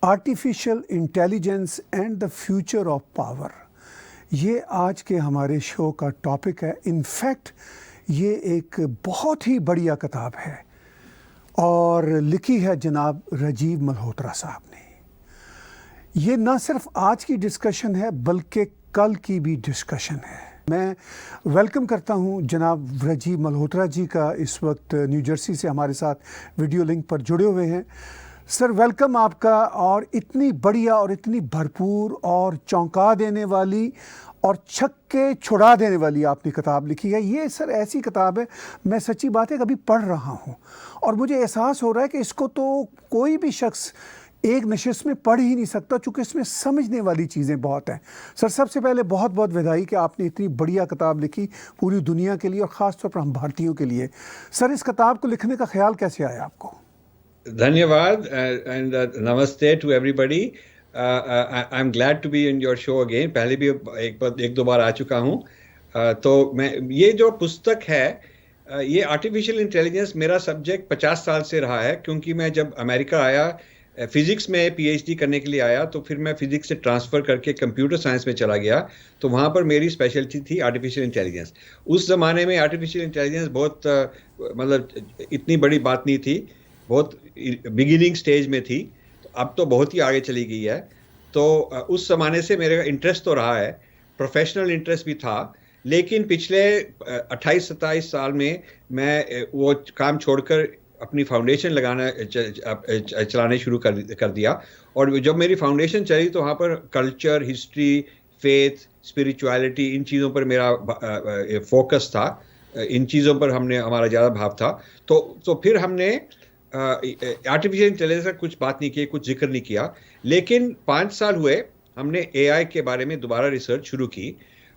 Artificial intelligence and the future of power, ये आज के हमारे शो का टॉपिक है। इनफैक्ट ये एक बहुत ही बढ़िया किताब है और लिखी है जनाब राजीव मल्होत्रा साहब ने। ये ना सिर्फ आज की डिस्कशन है बल्कि कल की भी डिस्कशन है। मैं वेलकम करता हूं जनाब राजीव मल्होत्रा जी का, इस वक्त न्यू जर्सी से हमारे साथ वीडियो लिंक पर जुड़े हुए हैं। सर वेलकम आपका। और इतनी बढ़िया और इतनी भरपूर और चौंका देने वाली और छक्के छुड़ा देने वाली आपने किताब लिखी है। ये सर ऐसी किताब है, मैं सच्ची बात है कभी पढ़ रहा हूँ और मुझे एहसास हो रहा है कि इसको तो कोई भी शख्स एक नशिस्त में पढ़ ही नहीं सकता, चूँकि इसमें समझने वाली चीज़ें बहुत हैं। सर सबसे पहले बहुत बहुत बधाई कि आपने इतनी बढ़िया किताब लिखी पूरी दुनिया के लिए और ख़ास तौर पर हम भारतीयों के लिए। सर इस किताब को लिखने का ख्याल कैसे आया आपको? धन्यवाद and namaste to everybody. I am glad to be in your show again. पहले भी एक दो बार आ चुका हूँ। तो मैं ये जो पुस्तक है, ये आर्टिफिशियल इंटेलिजेंस मेरा सब्जेक्ट 50 साल से रहा है, क्योंकि मैं जब अमेरिका आया फिजिक्स में पीएचडी करने के लिए आया, तो फिर मैं फिजिक्स से ट्रांसफ़र करके कंप्यूटर साइंस में चला गया। तो वहाँ पर मेरी स्पेशलिटी थी आर्टिफिशियल इंटेलिजेंस। उस ज़माने में आर्टिफिशियल इंटेलिजेंस बहुत मतलब इतनी बड़ी बात नहीं थी, बहुत बिगिनिंग स्टेज में थी। तो अब तो बहुत ही आगे चली गई है। तो उस ज़माने से मेरा इंटरेस्ट तो रहा है, प्रोफेशनल इंटरेस्ट भी था। लेकिन पिछले 28-27 साल में मैं वो काम छोड़कर अपनी फाउंडेशन चलाने शुरू कर दिया। और जब मेरी फाउंडेशन चली तो वहाँ पर कल्चर, हिस्ट्री, फेथ, स्पिरिचुअलिटी, इन चीज़ों पर मेरा फोकस था। इन चीज़ों पर हमारा ज़्यादा भाव था। तो फिर हमने आर्टिफिशियल इंटेलिजेंस का कुछ बात नहीं की, कुछ जिक्र नहीं किया। लेकिन 5 साल हुए, हमने एआई के बारे में दोबारा रिसर्च शुरू की।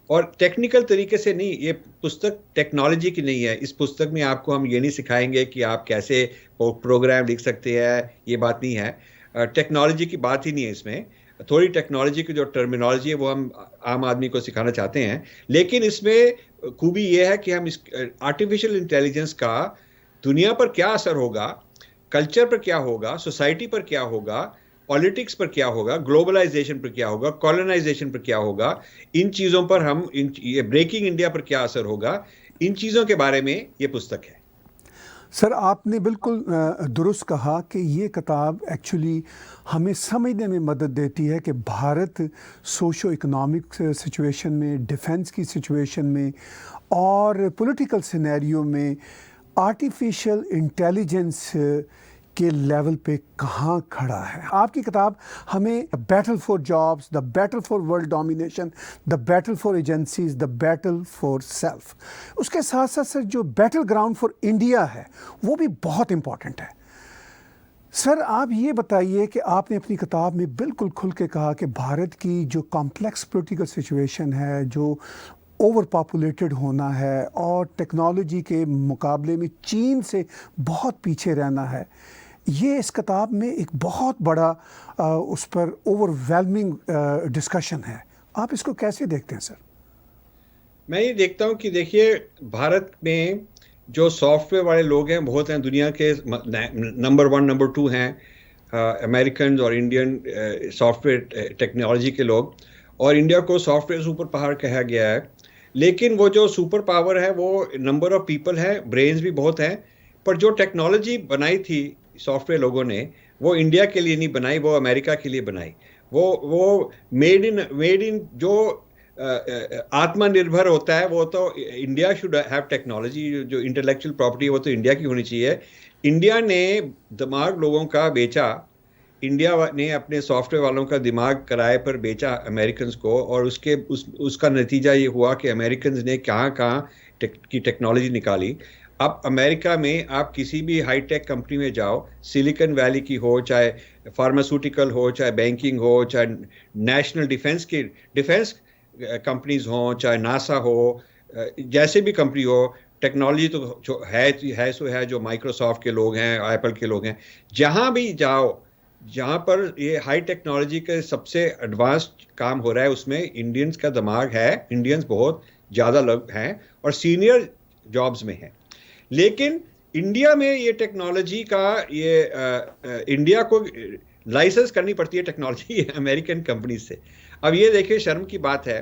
और टेक्निकल तरीके से नहीं, ये पुस्तक टेक्नोलॉजी की नहीं है। इस पुस्तक में आपको हम ये नहीं सिखाएंगे कि आप कैसे प्रोग्राम लिख सकते हैं, ये बात नहीं है। टेक्नोलॉजी की बात ही नहीं है इसमें। थोड़ी टेक्नोलॉजी की जो टर्मिनोलॉजी है वो हम आम आदमी को सिखाना चाहते हैं। लेकिन इसमें खूबी ये है कि हम इस आर्टिफिशियल इंटेलिजेंस का दुनिया पर क्या असर होगा, कल्चर पर क्या होगा, सोसाइटी पर क्या होगा, पॉलिटिक्स पर क्या होगा, ग्लोबलाइजेशन पर क्या होगा, कॉलोनाइजेशन पर क्या होगा, इन चीज़ों पर ये ब्रेकिंग इंडिया पर क्या असर होगा, इन चीज़ों के बारे में ये पुस्तक है। सर आपने बिल्कुल दुरुस्त कहा कि ये किताब एक्चुअली हमें समझने में मदद देती है कि भारत सोशो इकोनॉमिक सिचुएशन में, डिफेंस की सिचुएशन में और पॉलिटिकल सिनेरियो में आर्टिफिशियल इंटेलिजेंस के लेवल पे कहाँ खड़ा है। आपकी किताब हमें battle for jobs, the battle for world domination, the battle for agencies, the battle for self, उसके साथ साथ सर जो बैटल ग्राउंड फॉर इंडिया है वो भी बहुत इम्पॉर्टेंट है। सर आप ये बताइए कि आपने अपनी किताब में बिल्कुल खुल के कहा कि भारत की जो कॉम्प्लेक्स पॉलिटिकल सिचुएशन है, जो ओवर पॉपुलेटेड होना है और टेक्नोलॉजी के मुकाबले में चीन से बहुत पीछे रहना है, ये इस किताब में एक बहुत बड़ा उस पर ओवरवेलमिंग डिस्कशन है। आप इसको कैसे देखते हैं सर? मैं ये देखता हूँ कि देखिए, भारत में जो सॉफ्टवेयर वाले लोग हैं बहुत हैं। दुनिया के नंबर 1 नंबर 2 हैं अमेरिकन और इंडियन सॉफ्टवेयर टेक्नोलॉजी के लोग। और इंडिया को सॉफ्टवेयर सुपर पावर कहा गया है। लेकिन वो जो सुपर पावर है वो नंबर ऑफ पीपल है, ब्रेन्स भी बहुत हैं। पर जो टेक्नोलॉजी बनाई थी सॉफ्टवेयर लोगों ने, वो इंडिया के लिए नहीं बनाई, वो अमेरिका के लिए बनाई। वो मेड इन जो आत्मनिर्भर होता है, वो तो इंडिया शुड हैव टेक्नोलॉजी। जो इंटेलेक्चुअल प्रॉपर्टी है वो तो इंडिया की होनी चाहिए। इंडिया ने दिमाग लोगों का बेचा, इंडिया ने अपने सॉफ्टवेयर वालों का दिमाग किराए पर बेचा अमेरिकन्स को। और उसका नतीजा ये हुआ कि अमेरिकन्स ने कहाँ की टेक्नोलॉजी निकाली। अब अमेरिका में आप किसी भी हाईटेक कंपनी में जाओ, सिलिकॉन वैली की हो, चाहे फार्मास्यूटिकल हो, चाहे बैंकिंग हो, चाहे नेशनल डिफेंस कंपनीज हो, चाहे नासा हो, जैसे भी कंपनी हो, टेक्नोलॉजी तो जो है जो माइक्रोसॉफ्ट के लोग हैं, एप्पल के लोग हैं। जहाँ भी जाओ, जहाँ पर ये हाई टेक्नोलॉजी के सबसे एडवांस्ड काम हो रहा है, उसमें इंडियंस का दिमाग है। इंडियंस बहुत ज़्यादा लोग हैं और सीनियर जॉब्स में हैं। लेकिन इंडिया में ये टेक्नोलॉजी का इंडिया को लाइसेंस करनी पड़ती है टेक्नोलॉजी अमेरिकन कंपनी से। अब ये देखिए शर्म की बात है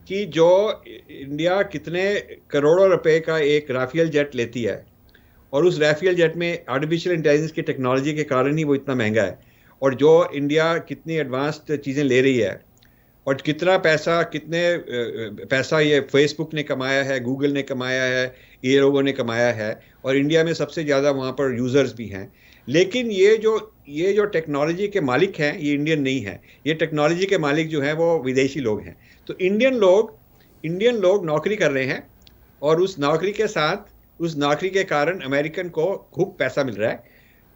कि जो इंडिया कितने करोड़ों रुपए का एक राफेल जेट लेती है, और उस राफेल जेट में आर्टिफिशियल इंटेलिजेंस की टेक्नोलॉजी के कारण ही वो इतना महंगा है, और जो इंडिया कितनी एडवांस्ड चीज़ें ले रही है, और कितना पैसा ये फेसबुक ने कमाया है, गूगल ने कमाया है, ये लोगों ने कमाया है, और इंडिया में सबसे ज़्यादा वहाँ पर यूज़र्स भी हैं। लेकिन ये जो टेक्नोलॉजी के मालिक हैं ये इंडियन नहीं हैं, ये टेक्नोलॉजी के मालिक जो हैं वो विदेशी लोग हैं। तो इंडियन लोग नौकरी कर रहे हैं, और उस नौकरी के साथ, उस नौकरी के कारण अमेरिकन को खूब पैसा मिल रहा है।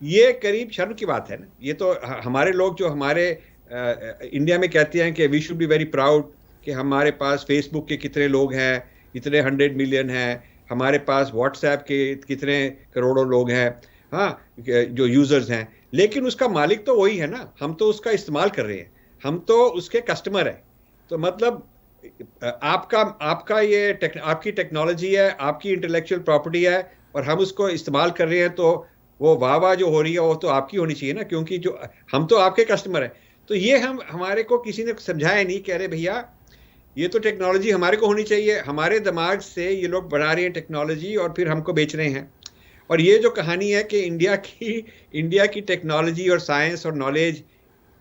ये करीब शर्म की बात है ना। ये तो हमारे लोग जो हमारे इंडिया में कहते हैं कि we should be very proud कि हमारे पास फेसबुक के कितने लोग हैं, इतने 100 मिलियन हैं, हमारे पास व्हाट्सएप के कितने करोड़ों लोग हैं, हाँ, जो यूजर्स हैं। लेकिन उसका मालिक तो वही है ना, हम तो उसका इस्तेमाल कर रहे हैं, हम तो उसके कस्टमर हैं। तो मतलब आपका ये आपकी टेक्नोलॉजी है, आपकी इंटेलेक्चुअल प्रॉपर्टी है, और हम उसको इस्तेमाल कर रहे हैं, तो वो वाह जो हो रही है वो तो आपकी होनी चाहिए ना, क्योंकि जो हम तो आपके कस्टमर हैं। तो ये हमारे को किसी ने समझाया नहीं, कह रहे भैया ये तो टेक्नोलॉजी हमारे को होनी चाहिए, हमारे दिमाग से ये लोग बना रहे हैं टेक्नोलॉजी और फिर हमको बेच रहे हैं। और ये जो कहानी है कि इंडिया की टेक्नोलॉजी और साइंस और नॉलेज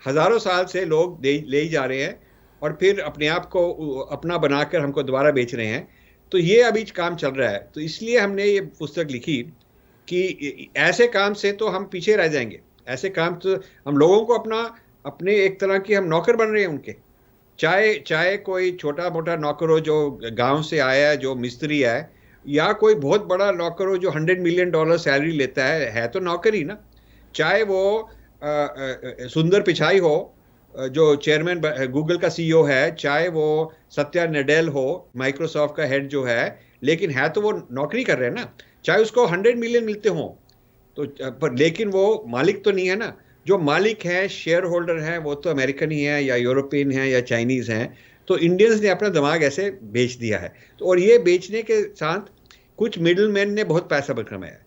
हज़ारों साल से लोग ले ही जा रहे हैं, और फिर अपने आप को अपना बनाकर हमको दोबारा बेच रहे हैं। तो ये अभी काम चल रहा है। तो इसलिए हमने ये पुस्तक लिखी कि ऐसे काम से तो हम पीछे रह जाएंगे, ऐसे काम तो हम लोगों को अपने एक तरह की हम नौकर बन रहे हैं उनके। चाहे कोई छोटा मोटा नौकर हो जो गांव से आया है, जो मिस्त्री है, या कोई बहुत बड़ा नौकर हो जो $100 मिलियन सैलरी लेता है तो नौकर ही ना। चाहे वो सुंदर पिचाई हो जो चेयरमैन गूगल का सीईओ है, चाहे वो सत्या नडेल हो माइक्रोसॉफ्ट का हेड जो है, लेकिन है तो वो नौकरी कर रहे हैं ना। चाहे उसको 100 मिलियन मिलते हों, तो पर लेकिन वो मालिक तो नहीं है ना। जो मालिक है, शेयर होल्डर हैं, वो तो अमेरिकन ही है, या यूरोपियन है, या चाइनीज हैं। तो इंडियंस ने अपना दिमाग ऐसे बेच दिया है। तो और ये बेचने के साथ कुछ मिडिल मैन ने बहुत पैसा कमाया।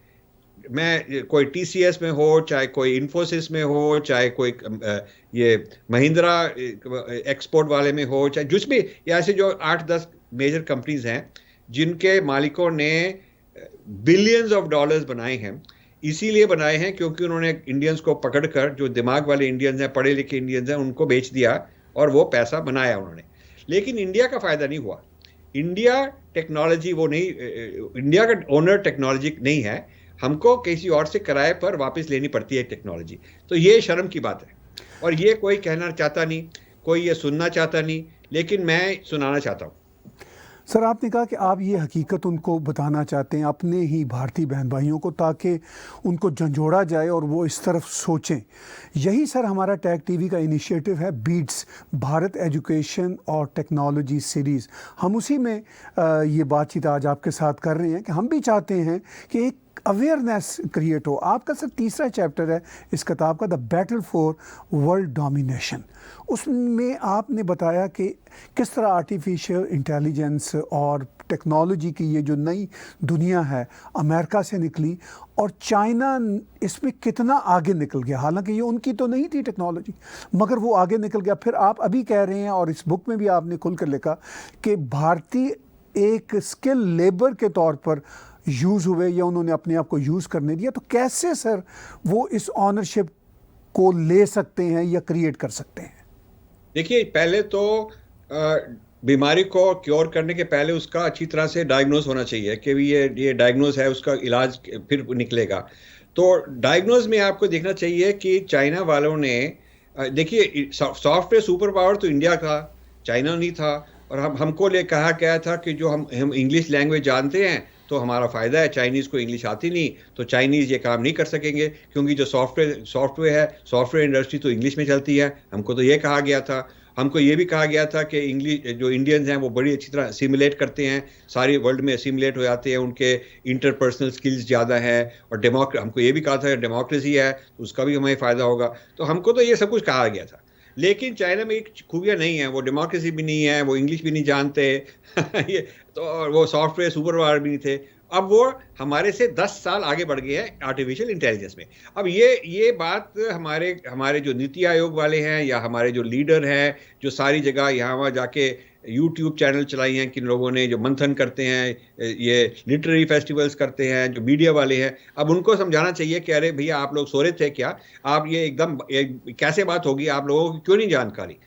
मैं कोई टीसीएस में हो, चाहे कोई इन्फोसिस में हो, चाहे कोई ये महिंद्रा एक्सपोर्ट वाले में हो, चाहे जिसमें ऐसे जो 8-10 मेजर कंपनीज हैं जिनके मालिकों ने बिलियंस ऑफ डॉलर्स बनाए हैं। इसीलिए बनाए हैं क्योंकि उन्होंने इंडियंस को पकड़कर, जो दिमाग वाले इंडियंस हैं, पढ़े लिखे इंडियंस हैं, उनको बेच दिया और वो पैसा बनाया उन्होंने। लेकिन इंडिया का फायदा नहीं हुआ। इंडिया टेक्नोलॉजी वो नहीं, इंडिया का ओनर टेक्नोलॉजी नहीं है, हमको किसी और से किराए पर वापस लेनी पड़ती है टेक्नोलॉजी। तो ये शर्म की बात है, और ये कोई कहना चाहता नहीं, कोई ये सुनना चाहता नहीं, लेकिन मैं सुनाना चाहता हूँ। सर, आपने कहा कि आप ये हकीकत उनको बताना चाहते हैं, अपने ही भारतीय बहन भाइयों को, ताकि उनको झंझोड़ा जाए और वो इस तरफ सोचें। यही सर हमारा टैग टीवी का इनिशिएटिव है, बीट्स भारत एजुकेशन और टेक्नोलॉजी सीरीज़। हम उसी में ये बातचीत आज आपके साथ कर रहे हैं कि हम भी चाहते हैं कि एक अवेयरनेस क्रिएट हो। आपका सर तीसरा चैप्टर है इस किताब का, the battle for world domination. उसमें आपने बताया कि किस तरह आर्टिफिशियल इंटेलिजेंस और टेक्नोलॉजी की ये जो नई दुनिया है अमेरिका से निकली, और चाइना इसमें कितना आगे निकल गया। हालांकि ये उनकी तो नहीं थी टेक्नोलॉजी, मगर वो आगे निकल गया। फिर आप अभी कह रहे हैं, और इस बुक में भी आपने खुल कर लिखा, कि भारतीय एक स्किल लेबर के तौर पर यूज़ हुए, या उन्होंने अपने आप को यूज़ करने दिया। तो कैसे सर वो इस ऑनरशिप को ले सकते हैं या क्रिएट कर सकते हैं? देखिए, पहले तो बीमारी को क्योर करने के पहले उसका अच्छी तरह से डायग्नोज होना चाहिए कि ये डायग्नोज है, उसका इलाज फिर निकलेगा। तो डायग्नोज में आपको देखना चाहिए कि चाइना वालों ने, देखिए सॉफ्टवेयर सुपर पावर तो इंडिया का, चाइना नहीं था। और हमको कहा गया था कि जो हम इंग्लिश लैंग्वेज जानते हैं तो हमारा फ़ायदा है, चाइनीज़ को इंग्लिश आती नहीं, तो चाइनीज़ ये काम नहीं कर सकेंगे, क्योंकि जो सॉफ्टवेयर है, सॉफ्टवेयर इंडस्ट्री तो इंग्लिश में चलती है। हमको तो ये कहा गया था। हमको ये भी कहा गया था कि इंग्लिश जो इंडियंस हैं वो बड़ी अच्छी तरह सिमुलेट करते हैं, सारी वर्ल्ड में सिमुलेट हो जाते हैं, उनके इंटरपर्सनल स्किल्स ज़्यादा है, और हमको ये भी कहा था डेमोक्रेसी है तो उसका भी हमें फ़ायदा होगा। तो हमको तो ये सब कुछ कहा गया था। लेकिन चाइना में एक खूबियाँ नहीं है, वो डेमोक्रेसी भी नहीं है, वो इंग्लिश भी नहीं जानते ये तो, और वो सॉफ्टवेयर सुपर पावर भी नहीं थे। अब वो हमारे से 10 साल आगे बढ़ गए हैं आर्टिफिशियल इंटेलिजेंस में। अब ये बात हमारे हमारे जो नीति आयोग वाले हैं या हमारे जो लीडर हैं, जो सारी जगह यहाँ वहाँ जाके यूट्यूब चैनल चलाई हैं किन लोगों ने, जो मंथन करते हैं, ये लिटरेरी फेस्टिवल्स करते हैं, जो मीडिया वाले हैं, अब उनको समझाना चाहिए कि अरे भैया आप लोग सो रहे थे क्या? आप ये एकदम कैसे बात होगी, आप लोगों को क्यों नहीं जानकारी?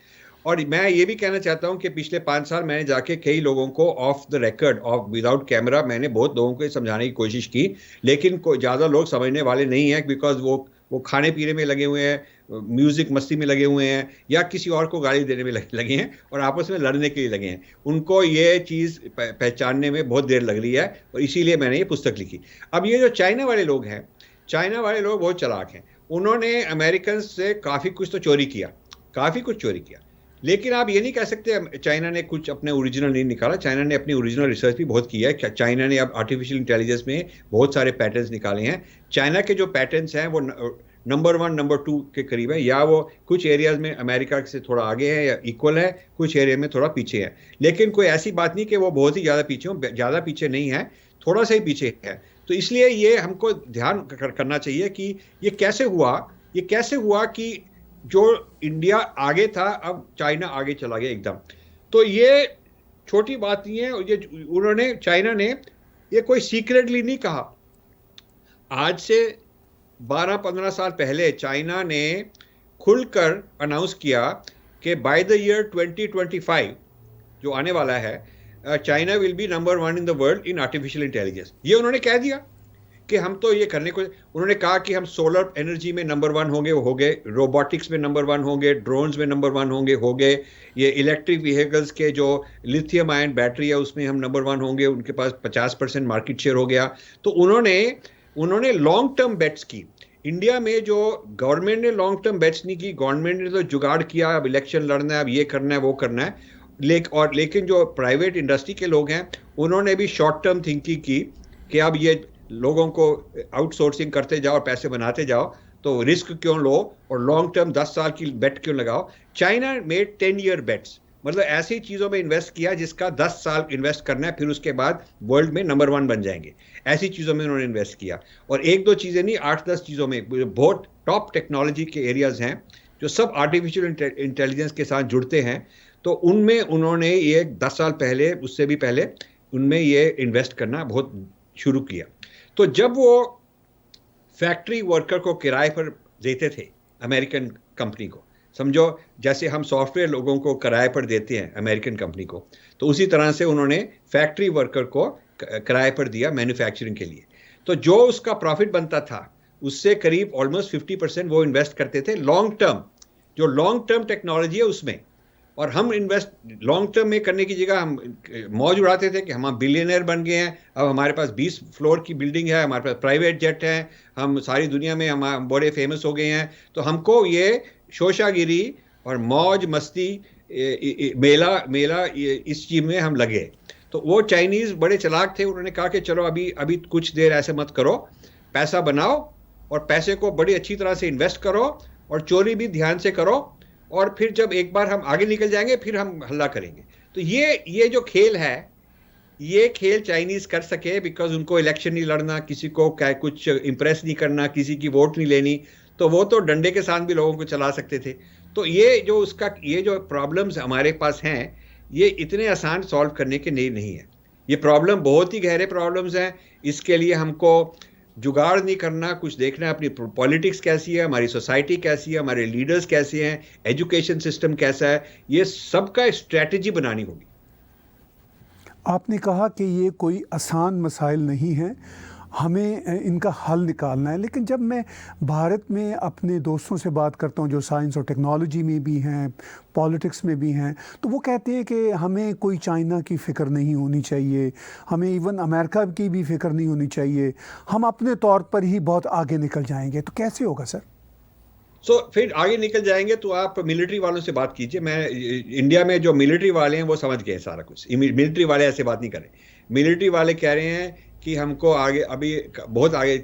और मैं ये भी कहना चाहता हूं कि पिछले 5 साल मैंने जाके कई लोगों को of the record, of without camera, मैंने बहुत लोगों को समझाने की कोशिश की, लेकिन कोई ज़्यादा लोग समझने वाले नहीं हैं, बिकॉज वो खाने पीने में लगे हुए हैं, म्यूजिक मस्ती में लगे हुए हैं, या किसी और को गाली देने में लगे हैं, और आपस में लड़ने के लिए लगे हैं। उनको ये चीज़ पहचानने में बहुत देर लग रही है, और इसीलिए मैंने ये पुस्तक लिखी। अब ये जो चाइना वाले लोग हैं, चाइना वाले लोग बहुत चालाक हैं। उन्होंने अमेरिकन से काफ़ी कुछ तो चोरी किया, काफ़ी कुछ चोरी किया, लेकिन आप ये नहीं कह सकते चाइना ने कुछ अपने ओरिजिनल नहीं निकाला। चाइना ने अपनी ओरिजिनल रिसर्च भी बहुत की है। चाइना ने अब आर्टिफिशियल इंटेलिजेंस में बहुत सारे पैटर्न्स निकाले हैं। चाइना के जो पैटर्न्स हैं वो नंबर 1 नंबर 2 के करीब है, या वो कुछ एरियाज में अमेरिका से थोड़ा आगे है या इक्वल है, कुछ एरिया में थोड़ा पीछे है। लेकिन कोई ऐसी बात नहीं कि वो बहुत ही ज़्यादा पीछे हो, ज़्यादा पीछे नहीं है, थोड़ा सा ही पीछे है। तो इसलिए ये हमको ध्यान करना चाहिए कि ये कैसे हुआ कि जो इंडिया आगे था अब चाइना आगे चला गया एकदम। तो ये छोटी बात नहीं है। ये चाइना ने ये कोई सीक्रेटली नहीं कहा। आज से 12-15 साल पहले चाइना ने खुलकर अनाउंस किया कि बाय द ईयर 2025 जो आने वाला है, China will be number 1 in the world in artificial intelligence. ये उन्होंने कह दिया कि हम तो ये करने को, उन्होंने कहा कि हम सोलर एनर्जी में नंबर 1 होंगे, वो हो गए, रोबोटिक्स में नंबर 1 होंगे, ड्रोन्स में नंबर 1 होंगे, हो गए, ये इलेक्ट्रिक व्हीकल्स के जो लिथियम आयन बैटरी है उसमें हम नंबर 1 होंगे, उनके पास 50% मार्केट शेयर हो गया। तो उन्होंने लॉन्ग टर्म बेट्स की। इंडिया में जो गवर्नमेंट ने लॉन्ग टर्म बेट्स नहीं की, गवर्नमेंट ने तो जुगाड़ किया, अब इलेक्शन लड़ना है, अब ये करना है, वो करना है। लेकिन जो प्राइवेट इंडस्ट्री के लोग हैं उन्होंने भी शॉर्ट टर्म थिंकिंग की कि अब ये लोगों को आउटसोर्सिंग करते जाओ और पैसे बनाते जाओ, तो रिस्क क्यों लो और लॉन्ग टर्म 10 साल की बेट क्यों लगाओ। चाइना मेड 10 ईयर बेट्स, मतलब ऐसी चीज़ों में इन्वेस्ट किया जिसका 10 साल इन्वेस्ट करना है, फिर उसके बाद वर्ल्ड में नंबर 1 बन जाएंगे। ऐसी चीज़ों में उन्होंने इन्वेस्ट किया, और 1-2 चीज़ें नहीं, 8-10 चीज़ों में, बहुत टॉप टेक्नोलॉजी के एरियाज हैं जो सब आर्टिफिशियल इंटेलिजेंस के साथ जुड़ते हैं। तो उनमें उन्होंने ये 10 साल पहले, उससे भी पहले, उनमें ये इन्वेस्ट करना बहुत शुरू किया। तो जब वो फैक्ट्री वर्कर को किराए पर देते थे अमेरिकन कंपनी को, समझो जैसे हम सॉफ्टवेयर लोगों को किराए पर देते हैं अमेरिकन कंपनी को, तो उसी तरह से उन्होंने फैक्ट्री वर्कर को किराए पर दिया मैन्युफैक्चरिंग के लिए। तो जो उसका प्रॉफिट बनता था उससे करीब ऑलमोस्ट 50% वो इन्वेस्ट करते थे लॉन्ग टर्म, जो लॉन्ग टर्म टेक्नोलॉजी है उसमें। और हम इन्वेस्ट लॉन्ग टर्म में करने की जगह हम मौज उड़ाते थे कि हम बिलियनर बन गए हैं, अब हमारे पास 20 फ्लोर की बिल्डिंग है, हमारे पास प्राइवेट जेट है, हम सारी दुनिया में हम बड़े फेमस हो गए हैं। तो हमको ये शोशागिरी और मौज मस्ती, मेला इस चीज़ में हम लगे। तो वो चाइनीज़ बड़े चालाक थे, उन्होंने कहा कि चलो अभी कुछ देर ऐसे मत करो, पैसा बनाओ और पैसे को बड़ी अच्छी तरह से इन्वेस्ट करो और चोरी भी ध्यान से करो, और फिर जब एक बार हम आगे निकल जाएंगे फिर हम हल्ला करेंगे। तो ये जो खेल है, ये खेल चाइनीज कर सके बिकॉज उनको इलेक्शन नहीं लड़ना, किसी को क्या कुछ इंप्रेस नहीं करना, किसी की वोट नहीं लेनी, तो वो तो डंडे के साथ भी लोगों को चला सकते थे। तो ये जो प्रॉब्लम्स हमारे पास हैं, ये इतने आसान सॉल्व करने के नहीं है। ये प्रॉब्लम बहुत ही गहरे प्रॉब्लम्स हैं। इसके लिए हमको जुगाड़ नहीं करना, कुछ देखना है अपनी पॉलिटिक्स कैसी है, हमारी सोसाइटी कैसी है, हमारे लीडर्स कैसे हैं, एजुकेशन सिस्टम कैसा है, ये सबका स्ट्रेटजी बनानी होगी। आपने कहा कि ये कोई आसान मसाइल नहीं है, हमें इनका हल निकालना है। लेकिन जब मैं भारत में अपने दोस्तों से बात करता हूँ जो साइंस और टेक्नोलॉजी में भी हैं, पॉलिटिक्स में भी हैं, तो वो कहते हैं कि हमें कोई चाइना की फ़िक्र नहीं होनी चाहिए, हमें इवन अमेरिका की भी फ़िक्र नहीं होनी चाहिए, हम अपने तौर पर ही बहुत आगे निकल जाएंगे। तो कैसे होगा सर? फिर आगे निकल जाएंगे तो आप मिलिट्री वालों से बात कीजिए। मैं इंडिया में जो मिलिट्री वाले हैं वो समझ गए सारा कुछ। मिलिट्री वाले ऐसे बात नहीं करें। मिलिट्री वाले कह रहे हैं कि हमको आगे अभी बहुत आगे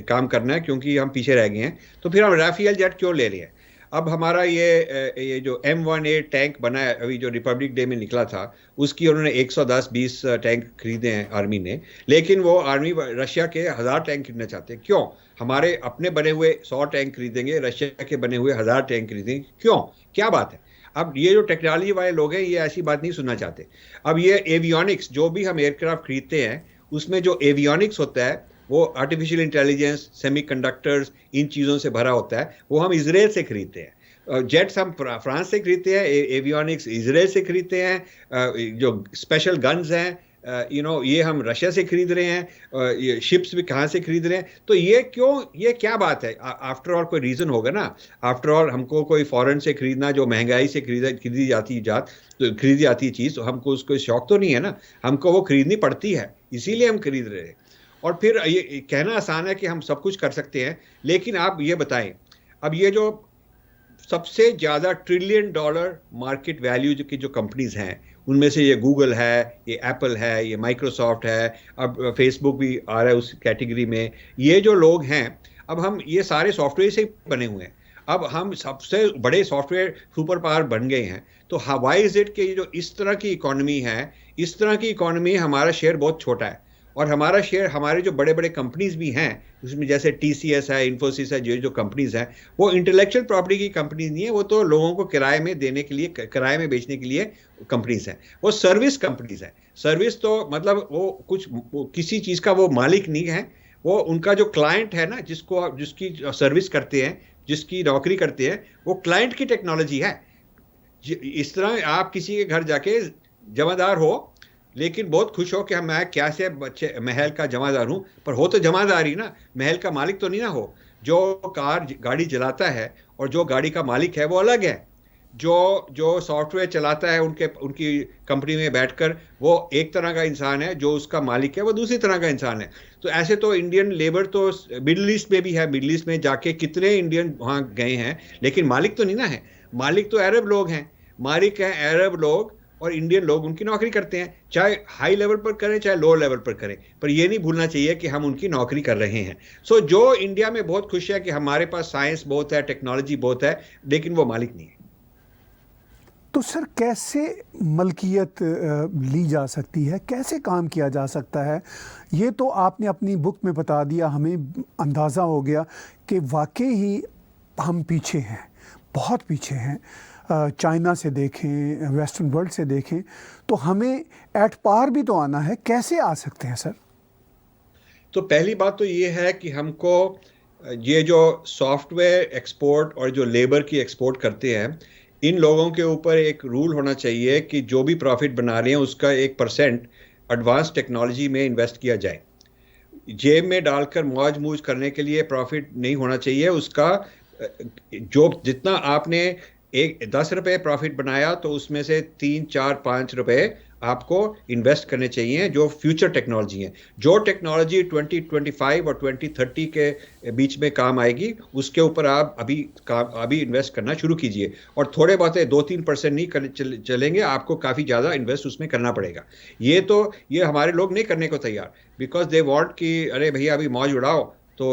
काम करना है क्योंकि हम पीछे रह गए हैं। तो फिर हम राफेल जेट क्यों ले रहे हैं? अब हमारा ये जो M1A टैंक बना है, अभी जो रिपब्लिक डे में निकला था, उसकी उन्होंने 110-20 टैंक खरीदे हैं आर्मी ने। लेकिन वो आर्मी रशिया के 1000 टैंक खरीदना चाहते हैं। क्यों? हमारे अपने बने हुए 100 टैंक खरीदेंगे, रशिया के बने हुए 1000 टैंक खरीदेंगे, क्यों? क्या बात है? अब ये जो टेक्नोलॉजी वाले लोग हैं, ये ऐसी बात नहीं सुनना चाहते। अब ये एवियोनिक्स, जो भी हम एयरक्राफ्ट खरीदते हैं, उसमें जो एवियोनिक्स होता है, वो आर्टिफिशियल इंटेलिजेंस, सेमीकंडक्टर्स, इन चीज़ों से भरा होता है, वो हम इजराइल से खरीदते हैं। जेट्स हम फ्रांस से खरीदते हैं, एवियोनिक्स इजराइल से खरीदते हैं। जो स्पेशल गन्स हैं, ये हम रशिया से खरीद रहे हैं। ये शिप्स भी कहाँ से खरीद रहे हैं? तो ये क्यों, ये क्या बात है? आफ्टर ऑल कोई रीज़न होगा ना। आफ्टर ऑल हमको कोई फॉरेन से खरीदना, जो महंगाई से खरीदी जाती है चीज़, तो हमको उसको शौक तो नहीं है ना, हमको वो खरीदनी पड़ती है, इसीलिए हम खरीद रहे हैं। और फिर ये कहना आसान है कि हम सब कुछ कर सकते हैं, लेकिन आप ये बताएं, अब ये जो सबसे ज़्यादा $1 ट्रिलियन मार्केट वैल्यू की जो कंपनीज हैं, उनमें से ये गूगल है, ये एप्पल है, ये माइक्रोसॉफ्ट है, अब फेसबुक भी आ रहा है उस कैटेगरी में। ये जो लोग हैं, अब हम ये सारे सॉफ्टवेयर से बने हुए हैं। अब हम सबसे बड़े सॉफ्टवेयर सुपर पावर बन गए हैं। तो व्हाई इज इट कि ये जो इस तरह की इकोनॉमी है, इस तरह की इकोनॉमी, हमारा शेयर बहुत छोटा है। और हमारा शेयर, हमारे जो बड़े बड़े कंपनीज भी हैं, उसमें जैसे TCS है, इन्फोसिस है, जो कंपनीज हैं, वो इंटेलेक्चुअल प्रॉपर्टी की कंपनीज नहीं है, वो तो लोगों को किराए में देने के लिए, किराए में बेचने के लिए कंपनीज हैं। वो सर्विस कंपनीज हैं। सर्विस तो मतलब वो किसी चीज़ का वो मालिक नहीं है। वो उनका जो क्लाइंट है ना, जिसकी सर्विस करते हैं, जिसकी नौकरी करते हैं, वो क्लाइंट की टेक्नोलॉजी है। इस तरह आप किसी के घर जाके जमादार हो, लेकिन बहुत खुश हो कि मैं क्या से बच्चे महल का जमादार हूं, पर हो तो जमादार ही ना, महल का मालिक तो नहीं ना हो। जो गाड़ी चलाता है और जो गाड़ी का मालिक है, वो अलग है। जो सॉफ्टवेयर चलाता है उनकी कंपनी में बैठकर, वो एक तरह का इंसान है, जो उसका मालिक है वो दूसरी तरह का इंसान है। तो ऐसे तो इंडियन लेबर तो मिडिल ईस्ट में भी है। मिडिल ईस्ट में जाके कितने इंडियन वहाँ गए हैं, लेकिन मालिक तो नहीं ना है। मालिक तो अरब लोग हैं, मालिक हैं अरब लोग, और इंडियन लोग उनकी नौकरी करते हैं, चाहे हाई लेवल पर करें चाहे लो लेवल पर करें। पर ये नहीं भूलना चाहिए कि हम उनकी नौकरी कर रहे हैं। सो जो इंडिया में बहुत खुश है कि हमारे पास साइंस बहुत है, टेक्नोलॉजी बहुत है, लेकिन वो मालिक नहीं है। तो सर, कैसे मलकियत ली जा सकती है, कैसे काम किया जा सकता है? ये तो आपने अपनी बुक में बता दिया, हमें अंदाज़ा हो गया कि वाकई ही हम पीछे हैं, बहुत पीछे हैं। चाइना से देखें, वेस्टर्न वर्ल्ड से देखें, तो हमें एट पार भी तो आना है। कैसे आ सकते हैं सर? तो पहली बात तो ये है कि हमको ये जो सॉफ्टवेयर एक्सपोर्ट और जो लेबर की एक्सपोर्ट करते हैं, इन लोगों के ऊपर एक रूल होना चाहिए कि जो भी प्रॉफिट बना रहे हैं, उसका 1% एडवांस टेक्नोलॉजी में इन्वेस्ट किया जाए। जेब में डालकर मौज मूज करने के लिए प्रॉफिट नहीं होना चाहिए। उसका जो जितना आपने 10 रुपए प्रॉफिट बनाया, तो उसमें से 3, 4, 5 रुपए आपको इन्वेस्ट करने चाहिए जो फ्यूचर टेक्नोलॉजी है। जो टेक्नोलॉजी 2025 और 2030 के बीच में काम आएगी, उसके ऊपर आप अभी इन्वेस्ट करना शुरू कीजिए। और थोड़े बहुत 2-3% नहीं चलेंगे, आपको काफ़ी ज़्यादा इन्वेस्ट उसमें करना पड़ेगा। ये हमारे लोग नहीं करने को तैयार, बिकॉज दे वांट कि अरे भैया अभी मौज उड़ाओ, तो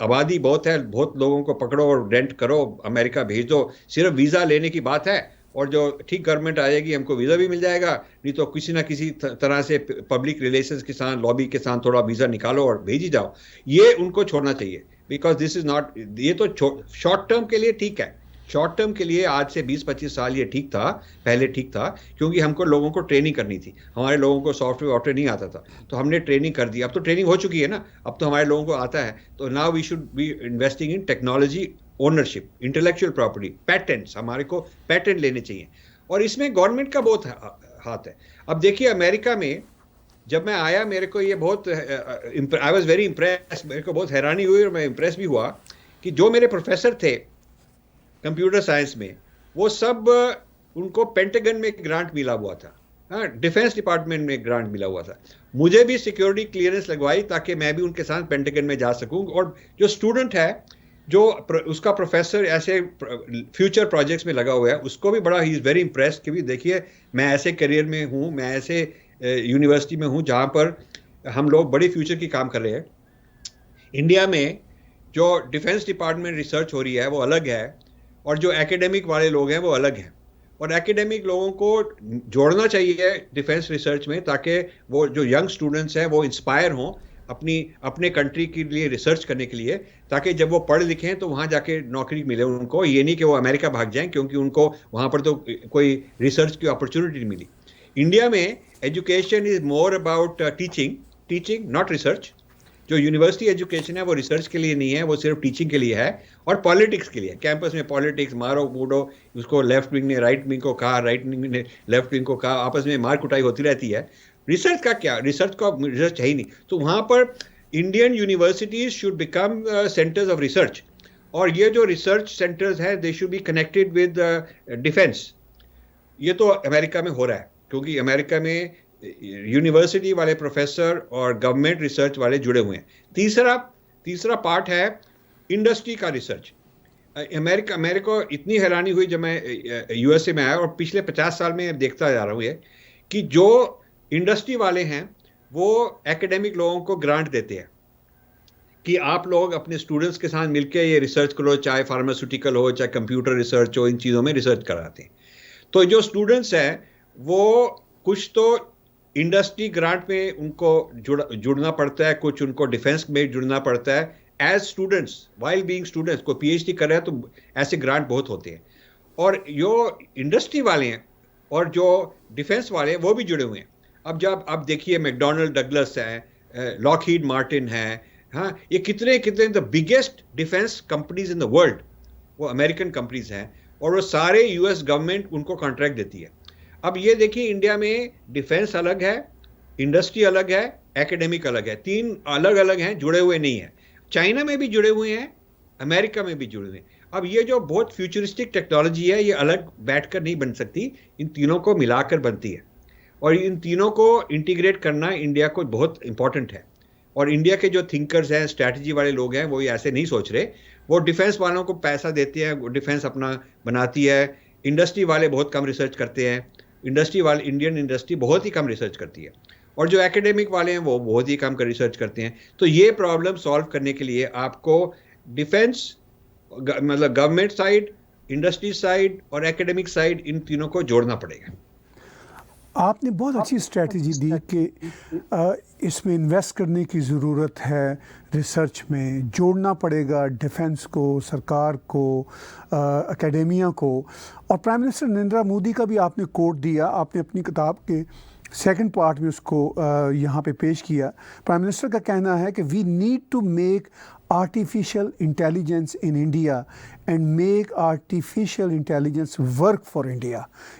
आबादी बहुत है, बहुत लोगों को पकड़ो और रेंट करो, अमेरिका भेज दो। सिर्फ वीज़ा लेने की बात है, और जो ठीक गवर्नमेंट आएगी हमको वीज़ा भी मिल जाएगा। नहीं तो किसी ना किसी तरह से पब्लिक रिलेशंस के साथ, लॉबी के साथ थोड़ा वीज़ा निकालो और भेज ही जाओ। ये उनको छोड़ना चाहिए, बिकॉज दिस इज़ नॉट, ये तो शॉर्ट टर्म के लिए ठीक है। शॉर्ट टर्म के लिए आज से 20-25 साल ये ठीक था, पहले ठीक था, क्योंकि हमको लोगों को ट्रेनिंग करनी थी। हमारे लोगों को सॉफ्टवेयर नहीं आता था, तो हमने ट्रेनिंग कर दी। अब तो ट्रेनिंग हो चुकी है ना, अब तो हमारे लोगों को आता है। तो now we should be investing in technology ownership, intellectual property, patents. हमारे को पैटेंट लेने चाहिए, और इसमें गवर्नमेंट का बहुत हाथ है। अब देखिए, अमेरिका में जब मैं आया, मेरे को ये बहुत, आई वॉज वेरी इम्प्रेस, मेरे को बहुत हैरानी हुई और मैं इम्प्रेस भी हुआ कि जो मेरे प्रोफेसर थे कंप्यूटर साइंस में, वो सब, उनको पेंटागन में ग्रांट मिला हुआ था। हाँ, डिफेंस डिपार्टमेंट में ग्रांट मिला हुआ था। मुझे भी सिक्योरिटी क्लियरेंस लगवाई ताकि मैं भी उनके साथ पेंटागन में जा सकूं। और जो स्टूडेंट है, जो उसका प्रोफेसर ऐसे फ्यूचर प्रोजेक्ट्स में लगा हुआ है, उसको भी बड़ा, ही इज़ वेरी इम्प्रेस्ड कि भी देखिए, मैं ऐसे करियर में हूँ, मैं ऐसे यूनिवर्सिटी में हूँ जहाँ पर हम लोग बड़े फ्यूचर की काम कर रहे हैं। इंडिया में जो डिफेंस डिपार्टमेंट रिसर्च हो रही है वो अलग है, और जो एकेडमिक वाले लोग हैं वो अलग हैं। और एकेडमिक लोगों को जोड़ना चाहिए डिफेंस रिसर्च में, ताकि वो जो यंग स्टूडेंट्स हैं वो इंस्पायर हों अपने कंट्री के लिए रिसर्च करने के लिए, ताकि जब वो पढ़ लिखें तो वहां जाके नौकरी मिले उनको। ये नहीं कि वो अमेरिका भाग जाएं, क्योंकि उनको वहां पर तो कोई रिसर्च की अपॉर्चुनिटी नहीं मिली। इंडिया में education is more about teaching not research. जो यूनिवर्सिटी एजुकेशन है वो रिसर्च के लिए नहीं है, वो सिर्फ टीचिंग के लिए है और पॉलिटिक्स के लिए। कैंपस में पॉलिटिक्स, मारो मूडो, उसको लेफ्ट विंग ने राइट विंग को कहा, राइट विंग ने लेफ्ट विंग को कहा, आपस में मार कुटाई होती रहती है। रिसर्च का क्या, रिसर्च है ही नहीं। तो वहां पर Indian universities should become centres of research, और ये जो रिसर्च सेंटर्स हैं they should be connected with defence. ये तो अमेरिका में हो रहा है, क्योंकि अमेरिका में यूनिवर्सिटी वाले प्रोफेसर और गवर्नमेंट रिसर्च वाले जुड़े हुए हैं। तीसरा पार्ट है इंडस्ट्री का रिसर्च। मेरे को इतनी हैरानी हुई जब मैं यूएसए में आया, और पिछले 50 साल में देखता जा रहा हूँ ये, कि जो इंडस्ट्री वाले हैं वो एकेडमिक लोगों को ग्रांट देते हैं कि आप लोग अपने स्टूडेंट्स के साथ मिलकर ये रिसर्च करो, चाहे फार्मास्यूटिकल हो, चाहे कंप्यूटर रिसर्च हो, इन चीज़ों में रिसर्च कराते हैं। तो जो स्टूडेंट्स हैं वो कुछ तो इंडस्ट्री ग्रांट में उनको जुड़ना पड़ता है, कुछ उनको डिफेंस में जुड़ना पड़ता है as students, while being students. को पीएचडी कर रहे हैं तो ऐसे ग्रांट बहुत होते हैं। और जो इंडस्ट्री वाले हैं और जो डिफेंस वाले हैं वो भी जुड़े हुए हैं। अब जब आप देखिए मैकडॉनल्ड डगलस है, लॉकहीड मार्टिन है, हाँ, ये कितने the biggest defence companies in the world वो अमेरिकन कंपनीज हैं, और वो सारे यूएस गवर्नमेंट उनको कॉन्ट्रैक्ट देती है। अब ये देखिए, इंडिया में डिफेंस अलग है, इंडस्ट्री अलग है, एकेडमिक अलग है, तीन अलग अलग हैं, जुड़े हुए नहीं है। चाइना में भी जुड़े हुए हैं, अमेरिका में भी जुड़े हुए हैं। अब ये जो बहुत फ्यूचरिस्टिक टेक्नोलॉजी है ये अलग बैठकर नहीं बन सकती, इन तीनों को मिलाकर बनती है, और इन तीनों को इंटीग्रेट करना इंडिया को बहुत इंपॉर्टेंट है। और इंडिया के जो थिंकर्स हैं, स्ट्रैटेजी वाले लोग हैं, वो ये ऐसे नहीं सोच रहे। वो डिफेंस वालों को पैसा देते हैं, डिफेंस अपना बनाती है। इंडस्ट्री वाले बहुत कम रिसर्च करते हैं, इंडियन इंडस्ट्री बहुत ही कम रिसर्च करती है, और जो एकेडमिक वाले हैं वो बहुत ही कम कर रिसर्च करते हैं। तो ये प्रॉब्लम सॉल्व करने के लिए आपको डिफेंस, मतलब गवर्नमेंट साइड, इंडस्ट्री साइड और एकेडमिक साइड, इन तीनों को जोड़ना पड़ेगा। आपने बहुत अच्छी स्ट्रेटजी दी कि इसमें इन्वेस्ट करने की ज़रूरत है, रिसर्च में जोड़ना पड़ेगा डिफेंस को, सरकार को, एकेडेमिया को। और प्राइम मिनिस्टर नरेंद्र मोदी का भी आपने कोट दिया, आपने अपनी किताब के सेकंड पार्ट में उसको यहाँ पे पेश किया। प्राइम मिनिस्टर का कहना है कि we need to make artificial intelligence in India and make artificial intelligence work for India.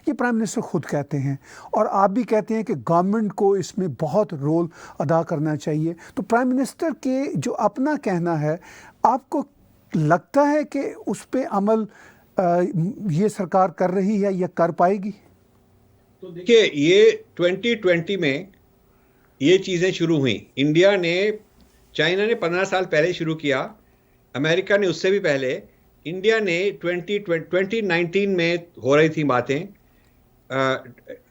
ये प्राइम मिनिस्टर खुद कहते हैं, और आप भी कहते हैं कि गवर्नमेंट को इसमें बहुत रोल अदा करना चाहिए। तो प्राइम मिनिस्टर के जो अपना कहना है, आपको लगता है कि उस पर अमल ये सरकार कर रही है या कर पाएगी? तो देखिए, ये 2020 में ये चीज़ें शुरू हुई। चाइना ने 15 साल पहले शुरू किया, अमेरिका ने उससे भी पहले, इंडिया ने 2019 में हो रही थी बातें।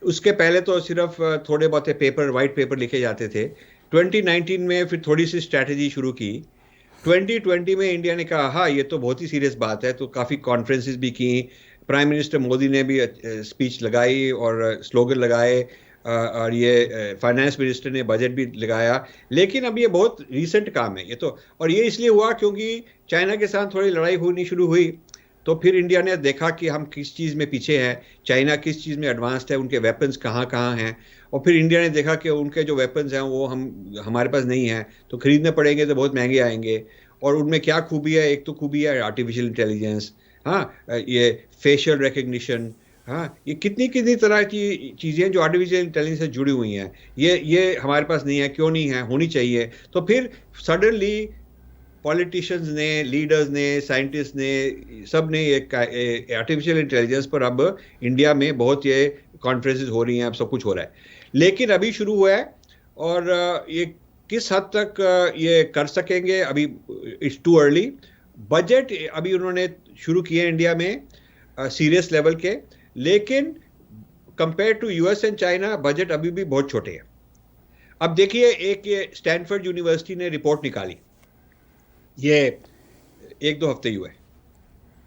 उसके पहले तो सिर्फ थोड़े बहुत वाइट पेपर लिखे जाते थे। 2019 में फिर थोड़ी सी स्ट्रैटेजी शुरू की। 2020 में इंडिया ने कहा हाँ ये तो बहुत ही सीरियस बात है, तो काफ़ी कॉन्फ्रेंसेस भी की, प्राइम मिनिस्टर मोदी ने भी स्पीच लगाई और स्लोगन लगाए, और ये फाइनेंस मिनिस्टर ने बजट भी लगाया। लेकिन अब ये बहुत रीसेंट काम है ये तो, और ये इसलिए हुआ क्योंकि चाइना के साथ थोड़ी लड़ाई होनी शुरू हुई। तो फिर इंडिया ने देखा कि हम किस चीज़ में पीछे हैं, चाइना किस चीज़ में एडवांस्ड है, उनके वेपन्स कहाँ कहाँ हैं, और फिर इंडिया ने देखा कि उनके जो वेपन्स हैं वो हमारे पास नहीं हैं, तो खरीदने पड़ेंगे तो बहुत महंगे आएंगे। और उनमें क्या खूबी है, एक तो खूबी है आर्टिफिशियल इंटेलिजेंस, हाँ, ये फेशियल रिकग्निशन, हाँ, ये कितनी तरह की चीज़ें जो आर्टिफिशियल इंटेलिजेंस से जुड़ी हुई हैं, ये हमारे पास नहीं है। क्यों नहीं है, होनी चाहिए। तो फिर सडनली पॉलिटिशियंस ने, लीडर्स ने, साइंटिस्ट ने, सब ने एक आर्टिफिशियल इंटेलिजेंस पर अब इंडिया में बहुत ये कॉन्फ्रेंसेस हो रही हैं, अब सब कुछ हो रहा है। लेकिन अभी शुरू हुआ है, और ये किस हद तक ये कर सकेंगे अभी इट्स टू अर्ली। बजट अभी उन्होंने शुरू किए इंडिया में सीरियस लेवल के, लेकिन compare to US and China budget अभी भी बहुत छोटे हैं। अब देखिए, एक ये स्टैनफोर्ड यूनिवर्सिटी ने रिपोर्ट निकाली, ये 1-2 हफ्ते हुए,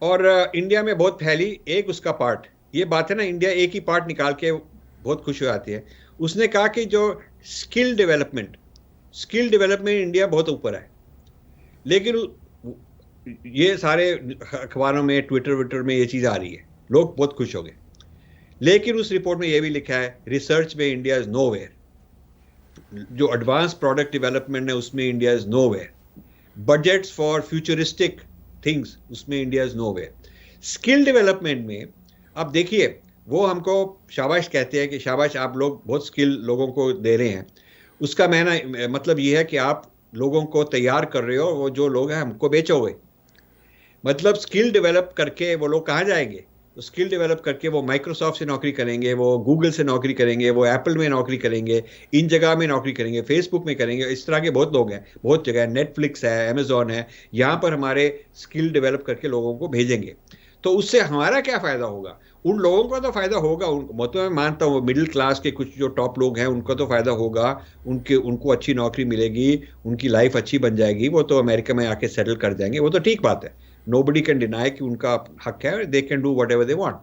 और इंडिया में बहुत फैली एक उसका पार्ट, ये बात है ना, इंडिया एक ही पार्ट निकाल के बहुत खुश हो जाती है। उसने कहा कि जो स्किल डेवलपमेंट इंडिया बहुत ऊपर है, लेकिन ये सारे अखबारों में, ट्विटर में ये चीज़ आ रही है, लोग बहुत खुश हो गए। लेकिन उस रिपोर्ट में ये भी लिखा है रिसर्च में इंडिया इज नोवेयर, जो एडवांस प्रोडक्ट डेवलपमेंट है उसमें India is nowhere, budgets for futuristic things उसमें India is nowhere. Skill development में अब देखिए, वो हमको शाबाश कहते हैं कि शाबाश आप लोग बहुत स्किल लोगों को दे रहे हैं, उसका मतलब ये है कि आप लोगों को तैयार कर रहे हो, वो जो लोग हैं हमको बेचोगे। मतलब स्किल डेवलप करके वो लोग कहाँ जाएंगे? तो स्किल डेवलप करके वो माइक्रोसॉफ्ट से नौकरी करेंगे, वो गूगल से नौकरी करेंगे, वो एप्पल में नौकरी करेंगे, इन जगह में नौकरी करेंगे, फेसबुक में करेंगे। इस तरह के बहुत लोग हैं, बहुत जगह, नेटफ्लिक्स है, अमेजोन है, यहाँ पर हमारे स्किल डेवलप करके लोगों को भेजेंगे। तो उससे हमारा क्या फ़ायदा होगा? उन लोगों का तो फ़ायदा होगा, मैं मानता हूँ मिडिल क्लास के कुछ जो टॉप लोग हैं उनका तो फ़ायदा होगा, उनको अच्छी नौकरी मिलेगी, उनकी लाइफ अच्छी बन जाएगी, वो तो अमेरिका में आके सेटल कर जाएंगे, वो तो ठीक बात है, नोबडी कैन डिनाई कि उनका हक है, they can do whatever they want,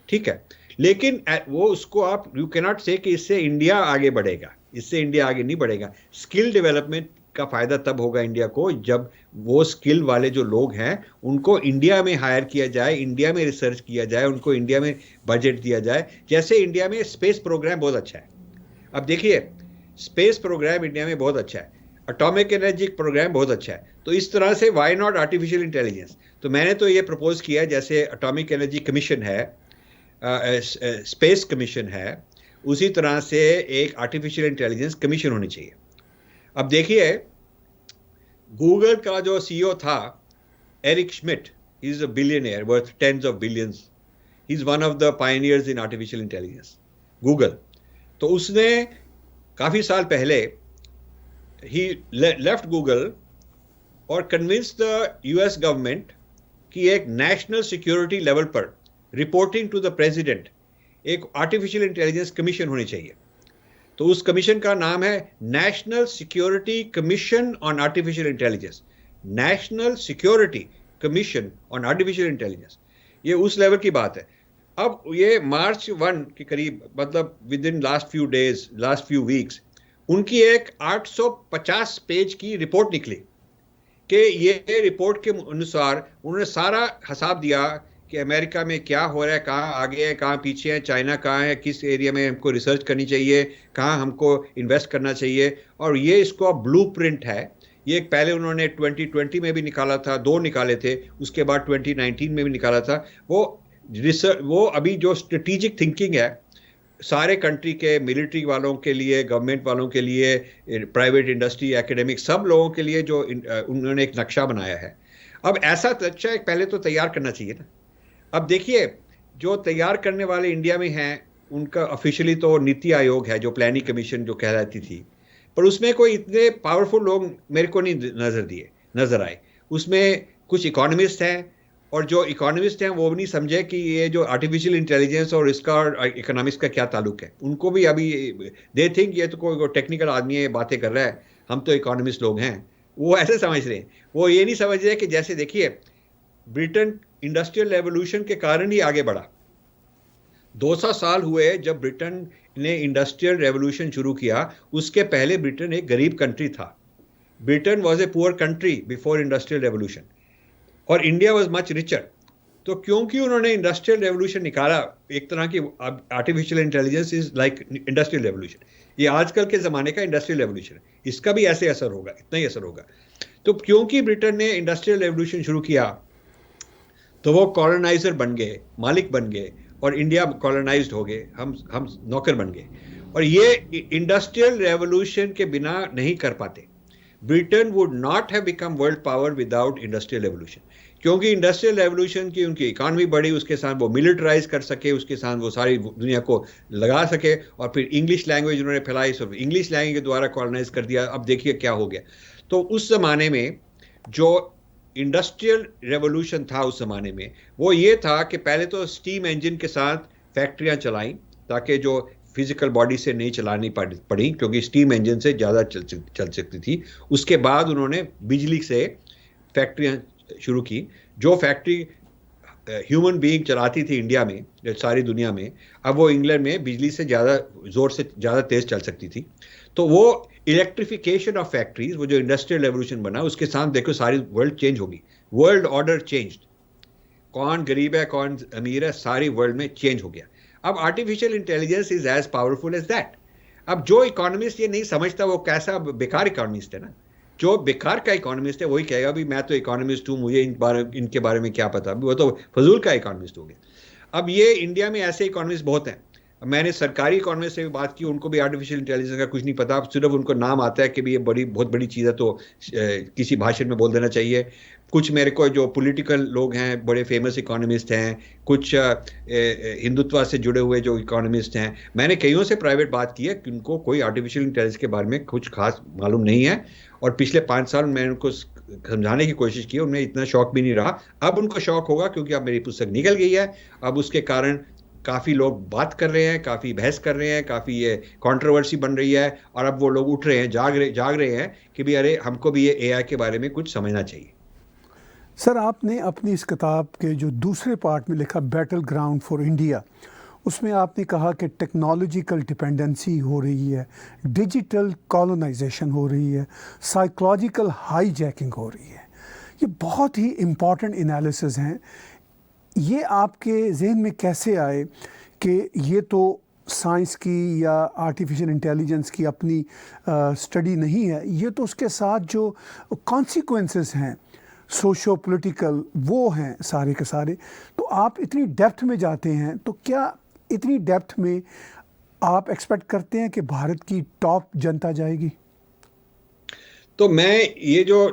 ठीक है। लेकिन वो उसको आप यू कैन नॉट से कि इससे इंडिया आगे बढ़ेगा, इससे इंडिया आगे नहीं बढ़ेगा। स्किल डेवलपमेंट का फायदा तब होगा इंडिया को जब वो स्किल वाले जो लोग हैं उनको इंडिया में हायर किया जाए, इंडिया में रिसर्च किया जाए, उनको इंडिया में बजट दिया जाए। जैसे इंडिया में स्पेस प्रोग्राम बहुत अच्छा है, अब देखिए स्पेस प्रोग्राम इंडिया में बहुत अच्छा है, एटॉमिक एनर्जी प्रोग्राम बहुत अच्छा है, तो इस तरह से वाई नॉट आर्टिफिशियल इंटेलिजेंस। तो मैंने तो ये प्रपोज किया, जैसे एटॉमिक एनर्जी कमीशन है, स्पेस कमीशन है, उसी तरह से एक आर्टिफिशियल इंटेलिजेंस कमीशन होनी चाहिए। अब देखिए गूगल का जो सीईओ था Eric Schmidt, he is a billionaire worth tens of billions, he is one of the pioneers in artificial intelligence, Google. तो उसने काफी साल पहले ही लेफ्ट गूगल और कन्विंस द यूएस गवर्नमेंट कि एक नेशनल सिक्योरिटी लेवल पर रिपोर्टिंग टू द प्रेसिडेंट एक आर्टिफिशियल इंटेलिजेंस कमीशन होनी चाहिए। तो उस कमीशन का नाम है national security commission on artificial intelligence, national security commission on artificial intelligence, ये उस लेवल की बात है। अब ये मार्च 1 के करीब, मतलब with in last few days, last few weeks, उनकी एक 850 पेज की रिपोर्ट निकली कि ये रिपोर्ट के अनुसार उन्होंने सारा हिसाब दिया कि अमेरिका में क्या हो रहा है, कहाँ आगे है, कहाँ पीछे है, चाइना कहाँ है, किस एरिया में हमको रिसर्च करनी चाहिए, कहाँ हमको इन्वेस्ट करना चाहिए। और ये इसको ब्लूप्रिंट है। ये पहले उन्होंने 2020 में भी निकाला था, 2 निकाले थे, उसके बाद 2019 में भी निकाला था। वो अभी जो स्ट्रेटेजिक थिंकिंग है सारे कंट्री के, मिलिट्री वालों के लिए, गवर्नमेंट वालों के लिए, प्राइवेट इंडस्ट्री, एकेडमिक, सब लोगों के लिए जो उन्होंने एक नक्शा बनाया है। अब ऐसा नक्शा पहले तो तैयार करना चाहिए ना। अब देखिए जो तैयार करने वाले इंडिया में हैं उनका ऑफिशियली तो नीति आयोग है, जो प्लानिंग कमीशन जो कहलाती थी, पर उसमें कोई इतने पावरफुल लोग मेरे को नहीं नजर आए। उसमें कुछ इकोनॉमिस्ट हैं, और जो इकोनॉमिस्ट हैं वो भी नहीं समझे कि ये जो आर्टिफिशियल इंटेलिजेंस और इसका इकोनॉमिक्स का क्या ताल्लुक है। उनको भी अभी दे थिंक ये तो कोई टेक्निकल आदमी है, बातें कर रहा है, हम तो इकोनॉमिस्ट लोग हैं, वो ऐसे समझ रहे हैं। वो ये नहीं समझ रहे कि जैसे देखिए ब्रिटेन इंडस्ट्रियल रेवोल्यूशन के कारण ही आगे बढ़ा। 200 साल हुए जब ब्रिटेन ने इंडस्ट्रियल रेवोल्यूशन शुरू किया, उसके पहले ब्रिटेन एक गरीब कंट्री था। Britain was a poor country before industrial revolution, और इंडिया वॉज मच रिचर। तो क्योंकि उन्होंने इंडस्ट्रियल रेवोल्यूशन निकाला, एक तरह की artificial intelligence is like industrial revolution, ये आजकल के ज़माने का इंडस्ट्रियल रेवोल्यूशन है, इसका भी ऐसे असर होगा, इतना ही असर होगा। तो क्योंकि ब्रिटेन ने इंडस्ट्रियल रेवोल्यूशन शुरू किया तो वो कॉलोनाइजर बन गए, मालिक बन गए, और इंडिया कॉलोनाइज्ड हो गए, हम नौकर बन गए। और ये इंडस्ट्रियल रेवोल्यूशन के बिना नहीं कर पाते। Britain would not have become world power without industrial revolution, क्योंकि इंडस्ट्रियल रेवोल्यूशन की उनकी इकॉनमी बढ़ी, उसके साथ वो मिलिटराइज कर सके, उसके साथ वो सारी दुनिया को लगा सके, और फिर इंग्लिश लैंग्वेज उन्होंने फैलाई, सब इंग्लिश लैंग्वेज के द्वारा कॉलोनाइज कर दिया। अब देखिए क्या हो गया। तो उस जमाने में जो इंडस्ट्रियल रेवोल्यूशन था उस जमाने में, वो ये था कि पहले तो स्टीम इंजन के साथ फैक्ट्रियां चलाई, ताकि जो फिजिकल बॉडी से नहीं चलानी पड़ी, क्योंकि स्टीम इंजन से ज़्यादा चल सकती थी। उसके बाद उन्होंने बिजली से फैक्ट्रियां शुरू की, जो फैक्ट्री ह्यूमन बीइंग चलाती थी इंडिया में, सारी दुनिया में, अब वो इंग्लैंड में बिजली से ज़्यादा जोर से ज़्यादा तेज चल सकती थी। तो वो इलेक्ट्रिफिकेशन ऑफ फैक्ट्रीज, वो जो इंडस्ट्रियल रेवोल्यूशन बना, उसके साथ देखो सारी वर्ल्ड चेंज होगी, वर्ल्ड ऑर्डर चेंज्ड, कौन गरीब है कौन अमीर है सारी वर्ल्ड में चेंज हो गया। अब artificial intelligence is as powerful as that. अब जो इकोनॉमिस्ट ये नहीं समझता वो कैसा बेकार इकोनॉमिस्ट है ना। जो बेकार का इकोनॉमिस्ट है वही कहेगा भी मैं तो इकोनॉमिस्ट हूँ, मुझे इनके बारे में क्या पता, वो तो फजूल का इकोनॉमिस्ट हो गया। अब ये इंडिया में ऐसे इकोनॉमिस्ट बहुत हैं। मैंने सरकारी इकोनॉमिस्ट से भी बात की, उनको भी आर्टिफिशियल इंटेलिजेंस का कुछ नहीं पता, सिर्फ उनको नाम आता है कि भी ये बहुत बड़ी चीज़ है, तो किसी भाषण में बोल देना चाहिए। कुछ मेरे को जो पॉलिटिकल लोग हैं, बड़े फेमस इकोनॉमिस्ट हैं, कुछ हिंदुत्व से जुड़े हुए जो इकोनॉमिस्ट हैं, मैंने कईयों से प्राइवेट बात की है कि उनको कोई आर्टिफिशियल इंटेलिजेंस के बारे में कुछ खास मालूम नहीं है। और पिछले 5 साल मैंने उनको समझाने की कोशिश की, उनमें इतना शौक भी नहीं रहा। अब उनको शौक होगा क्योंकि अब मेरी पुस्तक निकल गई है। अब उसके कारण काफ़ी लोग बात कर रहे हैं, काफ़ी बहस कर रहे हैं, काफ़ी ये कंट्रोवर्सी बन रही है, और अब वो लोग उठ रहे हैं, जाग रहे हैं कि भी अरे हमको भी ये एआई के बारे में कुछ समझना चाहिए। सर, आपने अपनी इस किताब के जो दूसरे पार्ट में लिखा बैटल ग्राउंड फॉर इंडिया, उसमें आपने कहा कि टेक्नोलॉजिकल डिपेंडेंसी हो रही है, डिजिटल कॉलोनाइजेशन हो रही है, साइकोलॉजिकल हाईजैकिंग हो रही है। ये बहुत ही इम्पॉर्टेंट एनालिसिस हैं। ये आपके जहन में कैसे आए कि ये तो साइंस की या आर्टिफिशियल इंटेलिजेंस की अपनी स्टडी नहीं है, ये तो उसके साथ जो कॉन्सिक्वेंसेस हैं सोशो पॉलिटिकल वो हैं सारे के सारे। तो आप इतनी डेप्थ में जाते हैं, तो क्या इतनी डेप्थ में आप एक्सपेक्ट करते हैं कि भारत की टॉप जनता जाएगी? तो मैं ये जो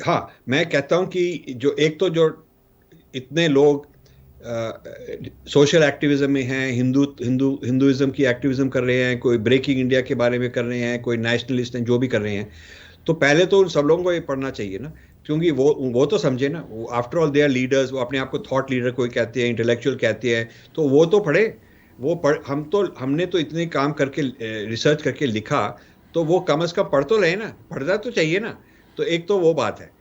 हाँ मैं कहता हूँ कि जो एक तो जो इतने लोग सोशल एक्टिविज्म में हैं, हिंदुइज्म की एक्टिविज्म कर रहे हैं, कोई ब्रेकिंग इंडिया के बारे में कर रहे हैं, कोई नेशनलिस्ट हैं, जो भी कर रहे हैं, तो पहले तो उन सब लोगों को ये पढ़ना चाहिए ना, क्योंकि वो तो समझे ना, वो after all they are leaders, वो अपने आप को थॉट लीडर कोई कहते हैं, इंटेलेक्चुअल कहते हैं, तो वो तो पढ़े, हमने तो इतने काम करके रिसर्च करके लिखा, तो वो कम से कम पढ़ तो रहे ना, पढ़ना तो चाहिए ना। तो एक तो वो बात है।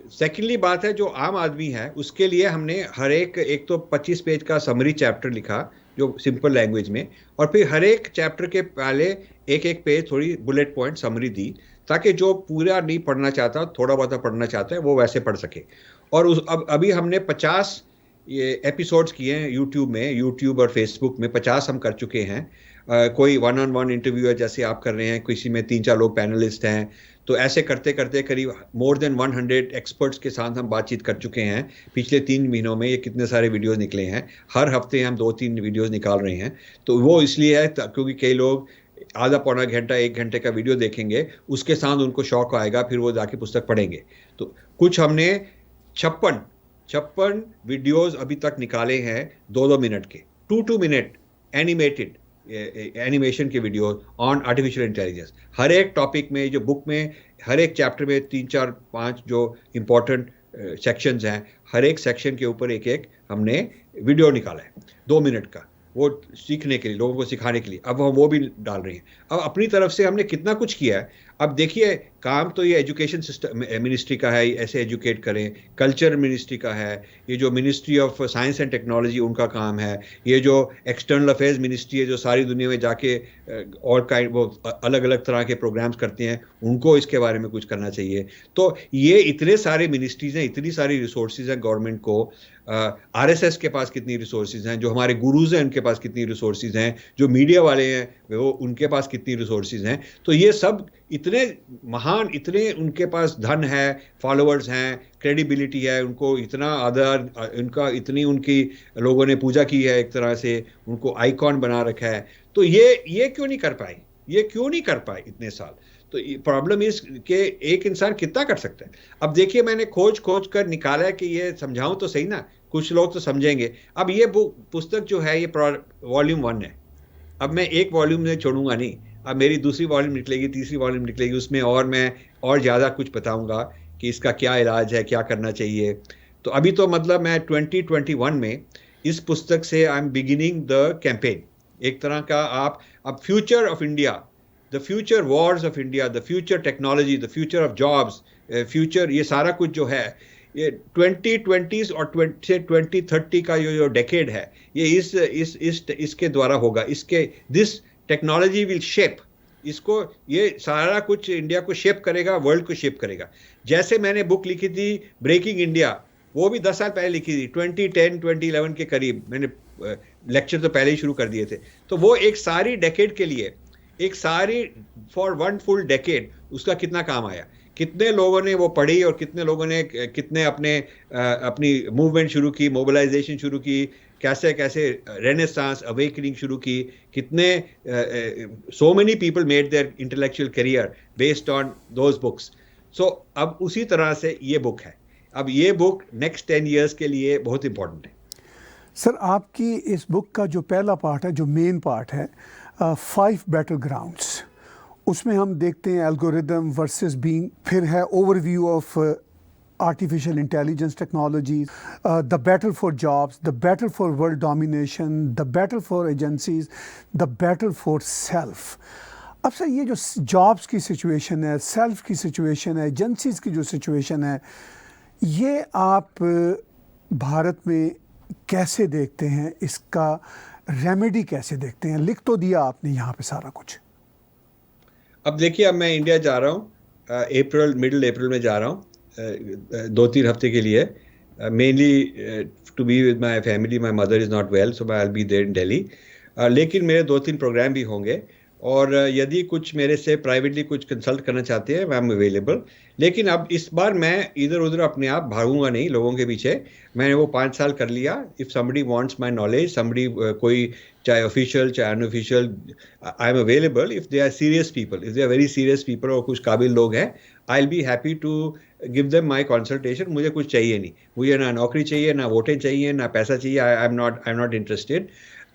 सेकेंडली बात है, जो आम आदमी है उसके लिए हमने हर एक तो 25 पेज का समरी चैप्टर लिखा जो सिंपल लैंग्वेज में, और फिर हर एक चैप्टर के पहले एक पेज थोड़ी बुलेट पॉइंट समरी दी, ताकि जो पूरा नहीं पढ़ना चाहता, थोड़ा बहुत पढ़ना चाहता है, वो वैसे पढ़ सके। और अभी हमने 50 ये एपिसोड्स किए हैं यूट्यूब और फेसबुक में, 50 हम कर चुके हैं। कोई 1-on-1 इंटरव्यू है जैसे आप कर रहे हैं, किसी में 3-4 लोग पैनलिस्ट हैं, तो ऐसे करते करते करीब मोर देन 100 एक्सपर्ट्स के साथ हम बातचीत कर चुके हैं पिछले 3 महीनों में। ये कितने सारे वीडियोस निकले हैं, हर हफ्ते हम 2-3 वीडियोस निकाल रहे हैं। तो वो इसलिए है क्योंकि कई लोग आधा पौना घंटा 1 घंटे का वीडियो देखेंगे, उसके साथ उनको शौक आएगा, फिर वो जाके पुस्तक पढ़ेंगे। तो कुछ हमने 56 वीडियोस अभी तक निकाले हैं 2-2 मिनट के, 2 मिनट एनिमेटेड एनिमेशन के वीडियो ऑन आर्टिफिशियल इंटेलिजेंस। हर एक टॉपिक में, जो बुक में हर एक चैप्टर में 3-4-5 जो इम्पोर्टेंट सेक्शंस हैं, हर एक सेक्शन के ऊपर एक हमने वीडियो निकाला है 2 मिनट का, वो सीखने के लिए, लोगों को सिखाने के लिए। अब हम वो भी डाल रहे हैं। अब अपनी तरफ से हमने कितना कुछ किया है। अब देखिए, काम तो ये एजुकेशन सिस्टम मिनिस्ट्री का है, ऐसे एजुकेट करें, कल्चर मिनिस्ट्री का है, ये जो ministry of science and technology उनका काम है, ये जो एक्सटर्नल अफेयर्स मिनिस्ट्री है जो सारी दुनिया में जाके और वो अलग अलग तरह के प्रोग्राम्स करते हैं, उनको इसके बारे में कुछ करना चाहिए। तो ये इतने सारे मिनिस्ट्रीज हैं, इतनी सारी रिसोर्सेज हैं गवर्नमेंट को। आरएसएस के पास कितनी रिसोर्सेज हैं, जो हमारे गुरुज हैं उनके पास कितनी रिसोर्सेज हैं, जो मीडिया वाले हैं वो उनके पास कितनी रिसोर्सेज हैं। तो ये सब इतने महान, इतने उनके पास धन है, फॉलोअर्स हैं, क्रेडिबिलिटी है, उनको इतना आदर, उनका इतनी उनकी लोगों ने पूजा की है, एक तरह से उनको आइकॉन बना रखा है। तो ये क्यों नहीं कर पाए, ये क्यों नहीं कर पाए इतने साल? तो प्रॉब्लम इस कि एक इंसान कितना कर सकता है। अब देखिए, मैंने खोज कर निकाला है कि ये समझाऊं तो सही ना, कुछ लोग तो समझेंगे। अब ये पुस्तक जो है ये वॉल्यूम 1 है। अब मैं एक वॉल्यूम में छोड़ूंगा नहीं, अब मेरी दूसरी वॉल्यूम निकलेगी, तीसरी वॉल्यूम निकलेगी, उसमें और मैं और ज़्यादा कुछ बताऊंगा कि इसका क्या इलाज है, क्या करना चाहिए। तो अभी तो मतलब मैं 2021 में इस पुस्तक से I am beginning the campaign, एक तरह का। आप अब future of India, the future Wars of India, the future technology, the future of jobs, future, ये सारा कुछ जो है, ये 2020 और 2030 का जो डेकेड है, ये इसके द्वारा होगा। इसके दिस टेक्नोलॉजी विल शेप इसको, ये सारा कुछ इंडिया को शेप करेगा, वर्ल्ड को शेप करेगा। जैसे मैंने बुक लिखी थी ब्रेकिंग इंडिया, वो भी 10 साल पहले लिखी थी, 2010 2011 के करीब मैंने लेक्चर तो पहले ही शुरू कर दिए थे। तो वो एक सारी डेकेड के लिए, एक सारी फॉर वन फुल डेकेड उसका कितना काम आया, कितने लोगों ने वो पढ़ी और कितने लोगों ने कितने अपनी मूवमेंट शुरू की, मोबिलाइजेशन शुरू की, कैसे कैसे रेनेसांस अवेकनिंग शुरू की, कितने so many people made their intellectual career based on those books. So अब उसी तरह से ये बुक है। अब ये बुक नेक्स्ट 10 इयर्स के लिए बहुत इंपॉर्टेंट है। सर, आपकी इस बुक का जो पहला पार्ट है, जो मेन पार्ट है, 5 बैटल ग्राउंड्स, उसमें हम देखते हैं एल्गोरिदम वर्सेस बीइंग, फिर है overview of artificial intelligence technologies, the battle for jobs, the battle for world domination, the battle for agencies, the battle for self. अब सर, ये जो जॉब्स की सिचुएशन है, सेल्फ की सिचुएशन है, एजेंसीज की जो सिचुएशन है, ये आप भारत में कैसे देखते हैं? इसका रेमेडी कैसे देखते हैं? लिख तो दिया आपने यहाँ पे सारा कुछ। अब देखिए, अब मैं इंडिया जा रहा हूँ, मिडिल अप्रैल में जा रहा हूँ, 2-3 हफ्ते के लिए, mainly to be with my family. My mother is not well, so I will be there in Delhi. लेकिन मेरे 2-3 प्रोग्राम भी होंगे, और यदि कुछ मेरे से प्राइवेटली कुछ कंसल्ट करना चाहते हैं, आई एम अवेलेबल। लेकिन अब इस बार मैं इधर उधर अपने आप भागूंगा नहीं लोगों के पीछे। मैंने वो 5 साल कर लिया। If somebody wants my knowledge, somebody कोई चाहे ऑफिशियल चाहे unofficial, I am available. If they are serious people, if they are very serious people और कुछ काबिल लोग हैं, I will be happy to give them my consultation. मुझे कुछ चाहिए नहीं, मुझे ना नौकरी चाहिए, ना वोटें चाहिए, ना पैसा चाहिए। I am not interested.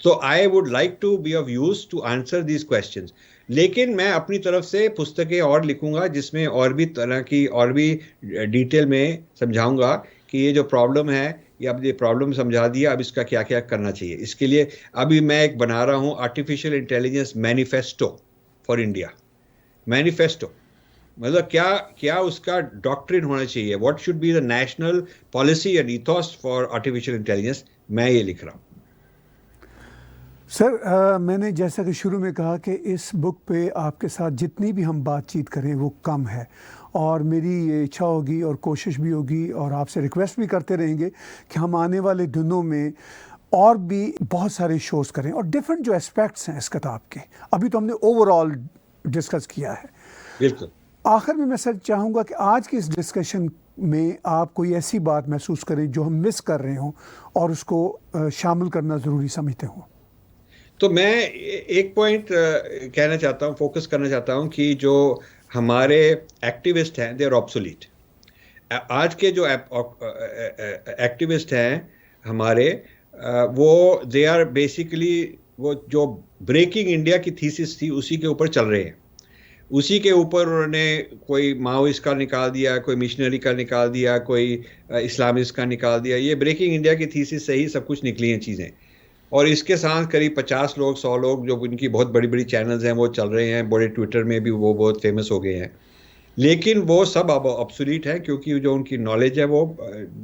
So I would like to be of use to answer these questions. लेकिन मैं अपनी तरफ से पुस्तकें और लिखूंगा जिसमें और भी तरह की, और भी डिटेल में समझाऊंगा कि ये जो प्रॉब्लम है, ये अब ये प्रॉब्लम समझा दिया, अब इसका क्या क्या करना चाहिए। इसके लिए अभी मैं एक बना रहा हूँ artificial intelligence manifesto for India. Manifesto मतलब क्या क्या उसका डॉक्ट्रिन होना चाहिए, what should be the national policy and ethos for artificial intelligence, मैं ये लिख रहा हूँ। सर, मैंने जैसा कि शुरू में कहा कि इस बुक पे आपके साथ जितनी भी हम बातचीत करें वो कम है, और मेरी ये इच्छा होगी और कोशिश भी होगी और आपसे रिक्वेस्ट भी करते रहेंगे कि हम आने वाले दिनों में और भी बहुत सारे शोज़ करें और डिफरेंट जो एस्पेक्ट्स हैं इस किताब के। अभी तो हमने ओवरऑल डिस्कस किया है। बिल्कुल। आखिर में मैं सर चाहूँगा कि आज की इस डिस्कशन में आप कोई ऐसी बात महसूस करें जो हम मिस कर रहे हों और उसको शामिल करना ज़रूरी समझते हों। तो मैं एक पॉइंट कहना चाहता हूँ, फोकस करना चाहता हूँ कि जो हमारे एक्टिविस्ट हैं, दे आर ऑब्सोलीट। आज के जो एक्टिविस्ट हैं हमारे, वो दे आर बेसिकली, वो जो ब्रेकिंग इंडिया की थीसिस थी उसी के ऊपर चल रहे हैं। उसी के ऊपर उन्होंने कोई माओइस्ट का निकाल दिया, कोई मिशनरी का निकाल दिया, कोई इस्लामिस्ट का निकाल दिया। ये ब्रेकिंग इंडिया की थीसिस से ही सब कुछ निकली हैं चीज़ें। और इसके साथ करीब 50 लोग 100 लोग जो इनकी बहुत बड़ी बड़ी चैनल्स हैं वो चल रहे हैं, बड़े ट्विटर में भी वो बहुत फेमस हो गए हैं। लेकिन वो सब अब ऑब्सोलीट है, क्योंकि जो उनकी नॉलेज है वो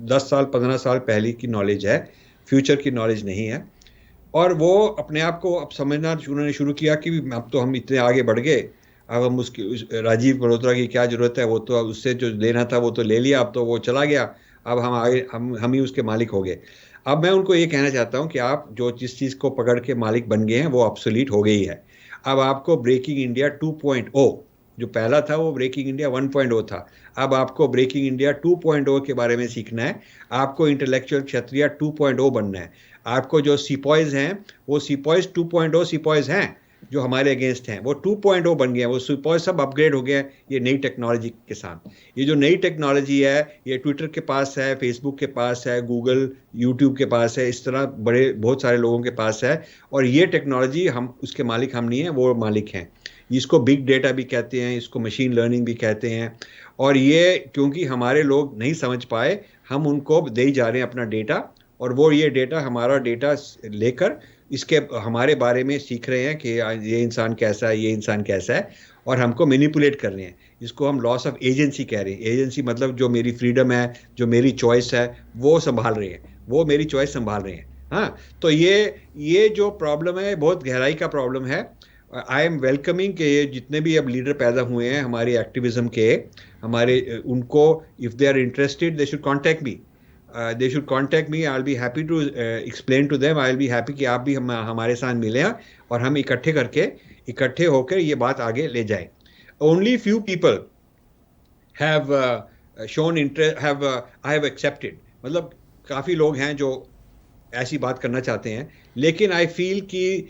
10 साल 15 साल पहले की नॉलेज है, फ्यूचर की नॉलेज नहीं है। और वो अपने आप को अब समझना उन्होंने शुरू किया कि अब तो हम इतने आगे बढ़ गए, अब हम उसकी राजीव मल्होत्रा की क्या ज़रूरत है, वो तो उससे जो लेना था वो तो ले लिया, अब तो वो चला गया, अब हम आगे हम ही उसके मालिक हो गए। अब मैं उनको ये कहना चाहता हूँ कि आप जो जिस चीज़ को पकड़ के मालिक बन गए हैं वो ऑब्सोलीट हो गई है। अब आपको ब्रेकिंग इंडिया 2.0, जो पहला था वो ब्रेकिंग इंडिया 1.0 था, अब आपको ब्रेकिंग इंडिया 2.0 के बारे में सीखना है। आपको इंटेलेक्चुअल क्षत्रिय 2.0 बनना है। आपको जो सिपॉयज हैं वो सिपॉयज 2.0 सिपॉयज हैं, जो हमारे अगेंस्ट हैं वो 2.0 बन गए हैं। वो सिपॉयज सब अपग्रेड हो गए हैं ये नई टेक्नोलॉजी के साथ। ये जो नई टेक्नोलॉजी है ये ट्विटर के पास है, फेसबुक के पास है, गूगल यूट्यूब के पास है, इस तरह बड़े बहुत सारे लोगों के पास है। और ये टेक्नोलॉजी हम उसके मालिक हम नहीं हैं, वो मालिक हैं। इसको बिग डेटा भी कहते हैं, इसको मशीन लर्निंग भी कहते हैं। और ये क्योंकि हमारे लोग नहीं समझ पाए, हम उनको दे जा रहे हैं अपना डेटा, और वो ये डेटा हमारा डेटा लेकर इसके हमारे बारे में सीख रहे हैं कि ये इंसान कैसा है, ये इंसान कैसा है। और हमको मैनिपुलेट कर रहे हैं। इसको हम लॉस ऑफ एजेंसी कह रहे हैं। एजेंसी मतलब जो मेरी फ्रीडम है, जो मेरी चॉइस है, वो संभाल रहे हैं, वो मेरी चॉइस संभाल रहे हैं। हाँ, तो ये जो प्रॉब्लम है बहुत गहराई का प्रॉब्लम है। आई एम वेलकमिंग कि ये जितने भी अब लीडर पैदा हुए हैं हमारे एक्टिविज्म के, हमारे उनको if they are interested they should contact me, they should contact me. I will be happy to explain to them. I will be happy कि आप भी हमारे साथ मिलें और हम इकट्ठे होकर ये बात आगे ले जाएं। Only few people have shown interest, I have accepted, मतलब काफ़ी लोग हैं जो ऐसी बात करना चाहते हैं, लेकिन आई फील कि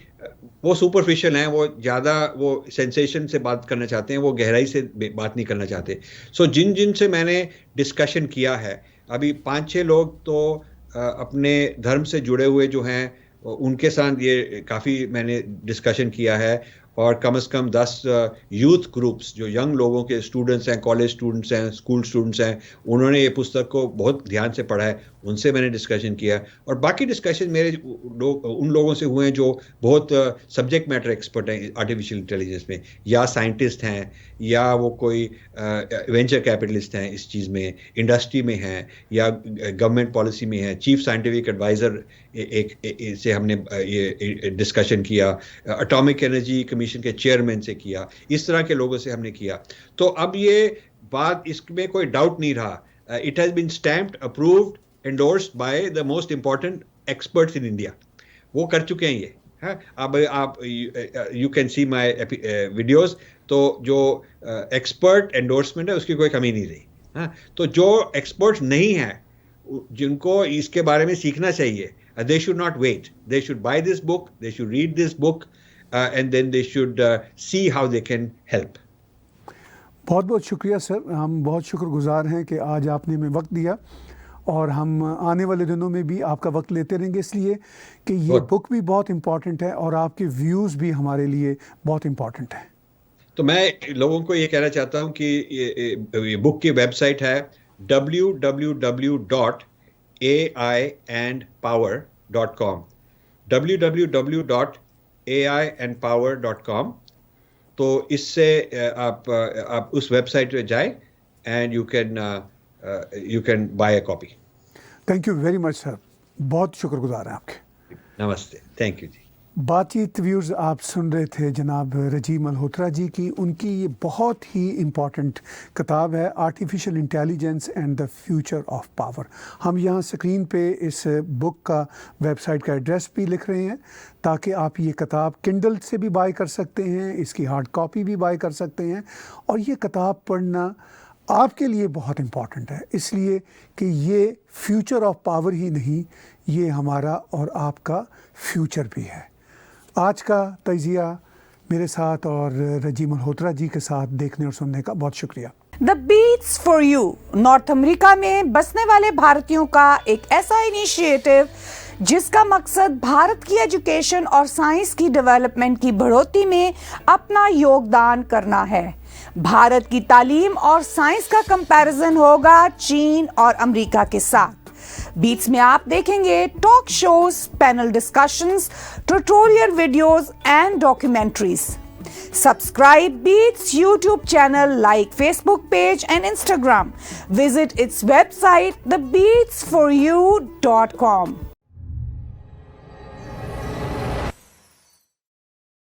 वो सुपरफिशियल हैं, वो ज़्यादा वो सेंसेशन से बात करना चाहते हैं, वो गहराई से बात नहीं करना चाहते। सो जिन से मैंने डिस्कशन किया है, अभी 5-6 लोग तो अपने धर्म से जुड़े हुए जो हैं उनके साथ ये काफ़ी मैंने डिस्कशन किया है, और कम से कम 10 यूथ ग्रुप्स जो यंग लोगों के स्टूडेंट्स हैं, कॉलेज स्टूडेंट्स हैं, स्कूल स्टूडेंट्स हैं, उन्होंने ये पुस्तक को बहुत ध्यान से पढ़ा है, उनसे मैंने डिस्कशन किया। और बाकी डिस्कशन मेरे उन लोगों से हुए हैं जो बहुत सब्जेक्ट मैटर एक्सपर्ट हैं आर्टिफिशियल इंटेलिजेंस में, या साइंटिस्ट हैं, या वो कोई वेंचर कैपिटलिस्ट हैं इस चीज़ में, इंडस्ट्री में हैं, या गवर्नमेंट पॉलिसी में हैं, चीफ साइंटिफिक एडवाइज़र से हमने ये डिस्कशन किया, एटॉमिक एनर्जी कमीशन के चेयरमैन से किया, इस तरह के लोगों से हमने किया। तो अब ये बात, इसमें कोई डाउट नहीं रहा, it has been stamped, approved, endorsed by the most important experts in India. वो कर चुके हैं ये। हाँ, अब आप you can see my videos, तो जो एक्सपर्ट एंडोर्समेंट है उसकी कोई कमी नहीं रही। हाँ, तो जो एक्सपर्ट्स नहीं हैं, जिनको इसके बारे में सीखना चाहिए, they should not wait. They should buy this book, they should read this book, and then they should see how they can help. बहुत बहुत शुक्रिया सर, हम बहुत शुक्रगुजार हैं कि आज आपने हमें वक्त दिया, और हम आने वाले दिनों में भी आपका वक्त लेते रहेंगे, इसलिए कि ये बुक भी बहुत इम्पॉर्टेंट है और आपके व्यूज़ भी हमारे लिए बहुत इम्पॉर्टेंट हैं। तो मैं लोगों को ये कहना चाहता हूँ कि ये बुक की वेबसाइट है www.aiandpower.com, www.aiandpower.com। तो इससे आप उस वेबसाइट पे जाएं and you can buy a copy. Thank you very much sir, बहुत शुक्रगुजार हैं आपके। नमस्ते, थैंक यू जी। बातचीत व्यूअर्स आप सुन रहे थे जनाब रजी मल्होत्रा जी की, उनकी ये बहुत ही इम्पॉर्टेंट किताब है artificial intelligence and the future of power. हम यहाँ स्क्रीन पे इस बुक का वेबसाइट का एड्रेस भी लिख रहे हैं, ताकि आप ये किताब किंडल से भी बाय कर सकते हैं, इसकी हार्ड कॉपी भी बाय कर सकते हैं, और ये किताब पढ़ना आपके लिए बहुत इम्पॉर्टेंट है, इसलिए कि ये फ्यूचर ऑफ पावर ही नहीं, ये हमारा और आपका फ्यूचर भी है। आज का तजिया मेरे साथ और रजी मल्होत्रा जी के साथ देखने और सुनने का बहुत शुक्रिया। The beats for you North America में बसने वाले भारतीयों का एक ऐसा इनिशिएटिव जिसका मकसद भारत की एजुकेशन और साइंस की डेवलपमेंट की बढ़ोतरी में अपना योगदान करना है। भारत की तालीम और साइंस का कंपैरिजन होगा चीन और अमेरिका के साथ। बीट्स में आप देखेंगे talk shows, panel discussions, tutorial videos and documentaries. Subscribe Beats YouTube channel, like Facebook page and Instagram. Visit its website thebeatsforyou.com.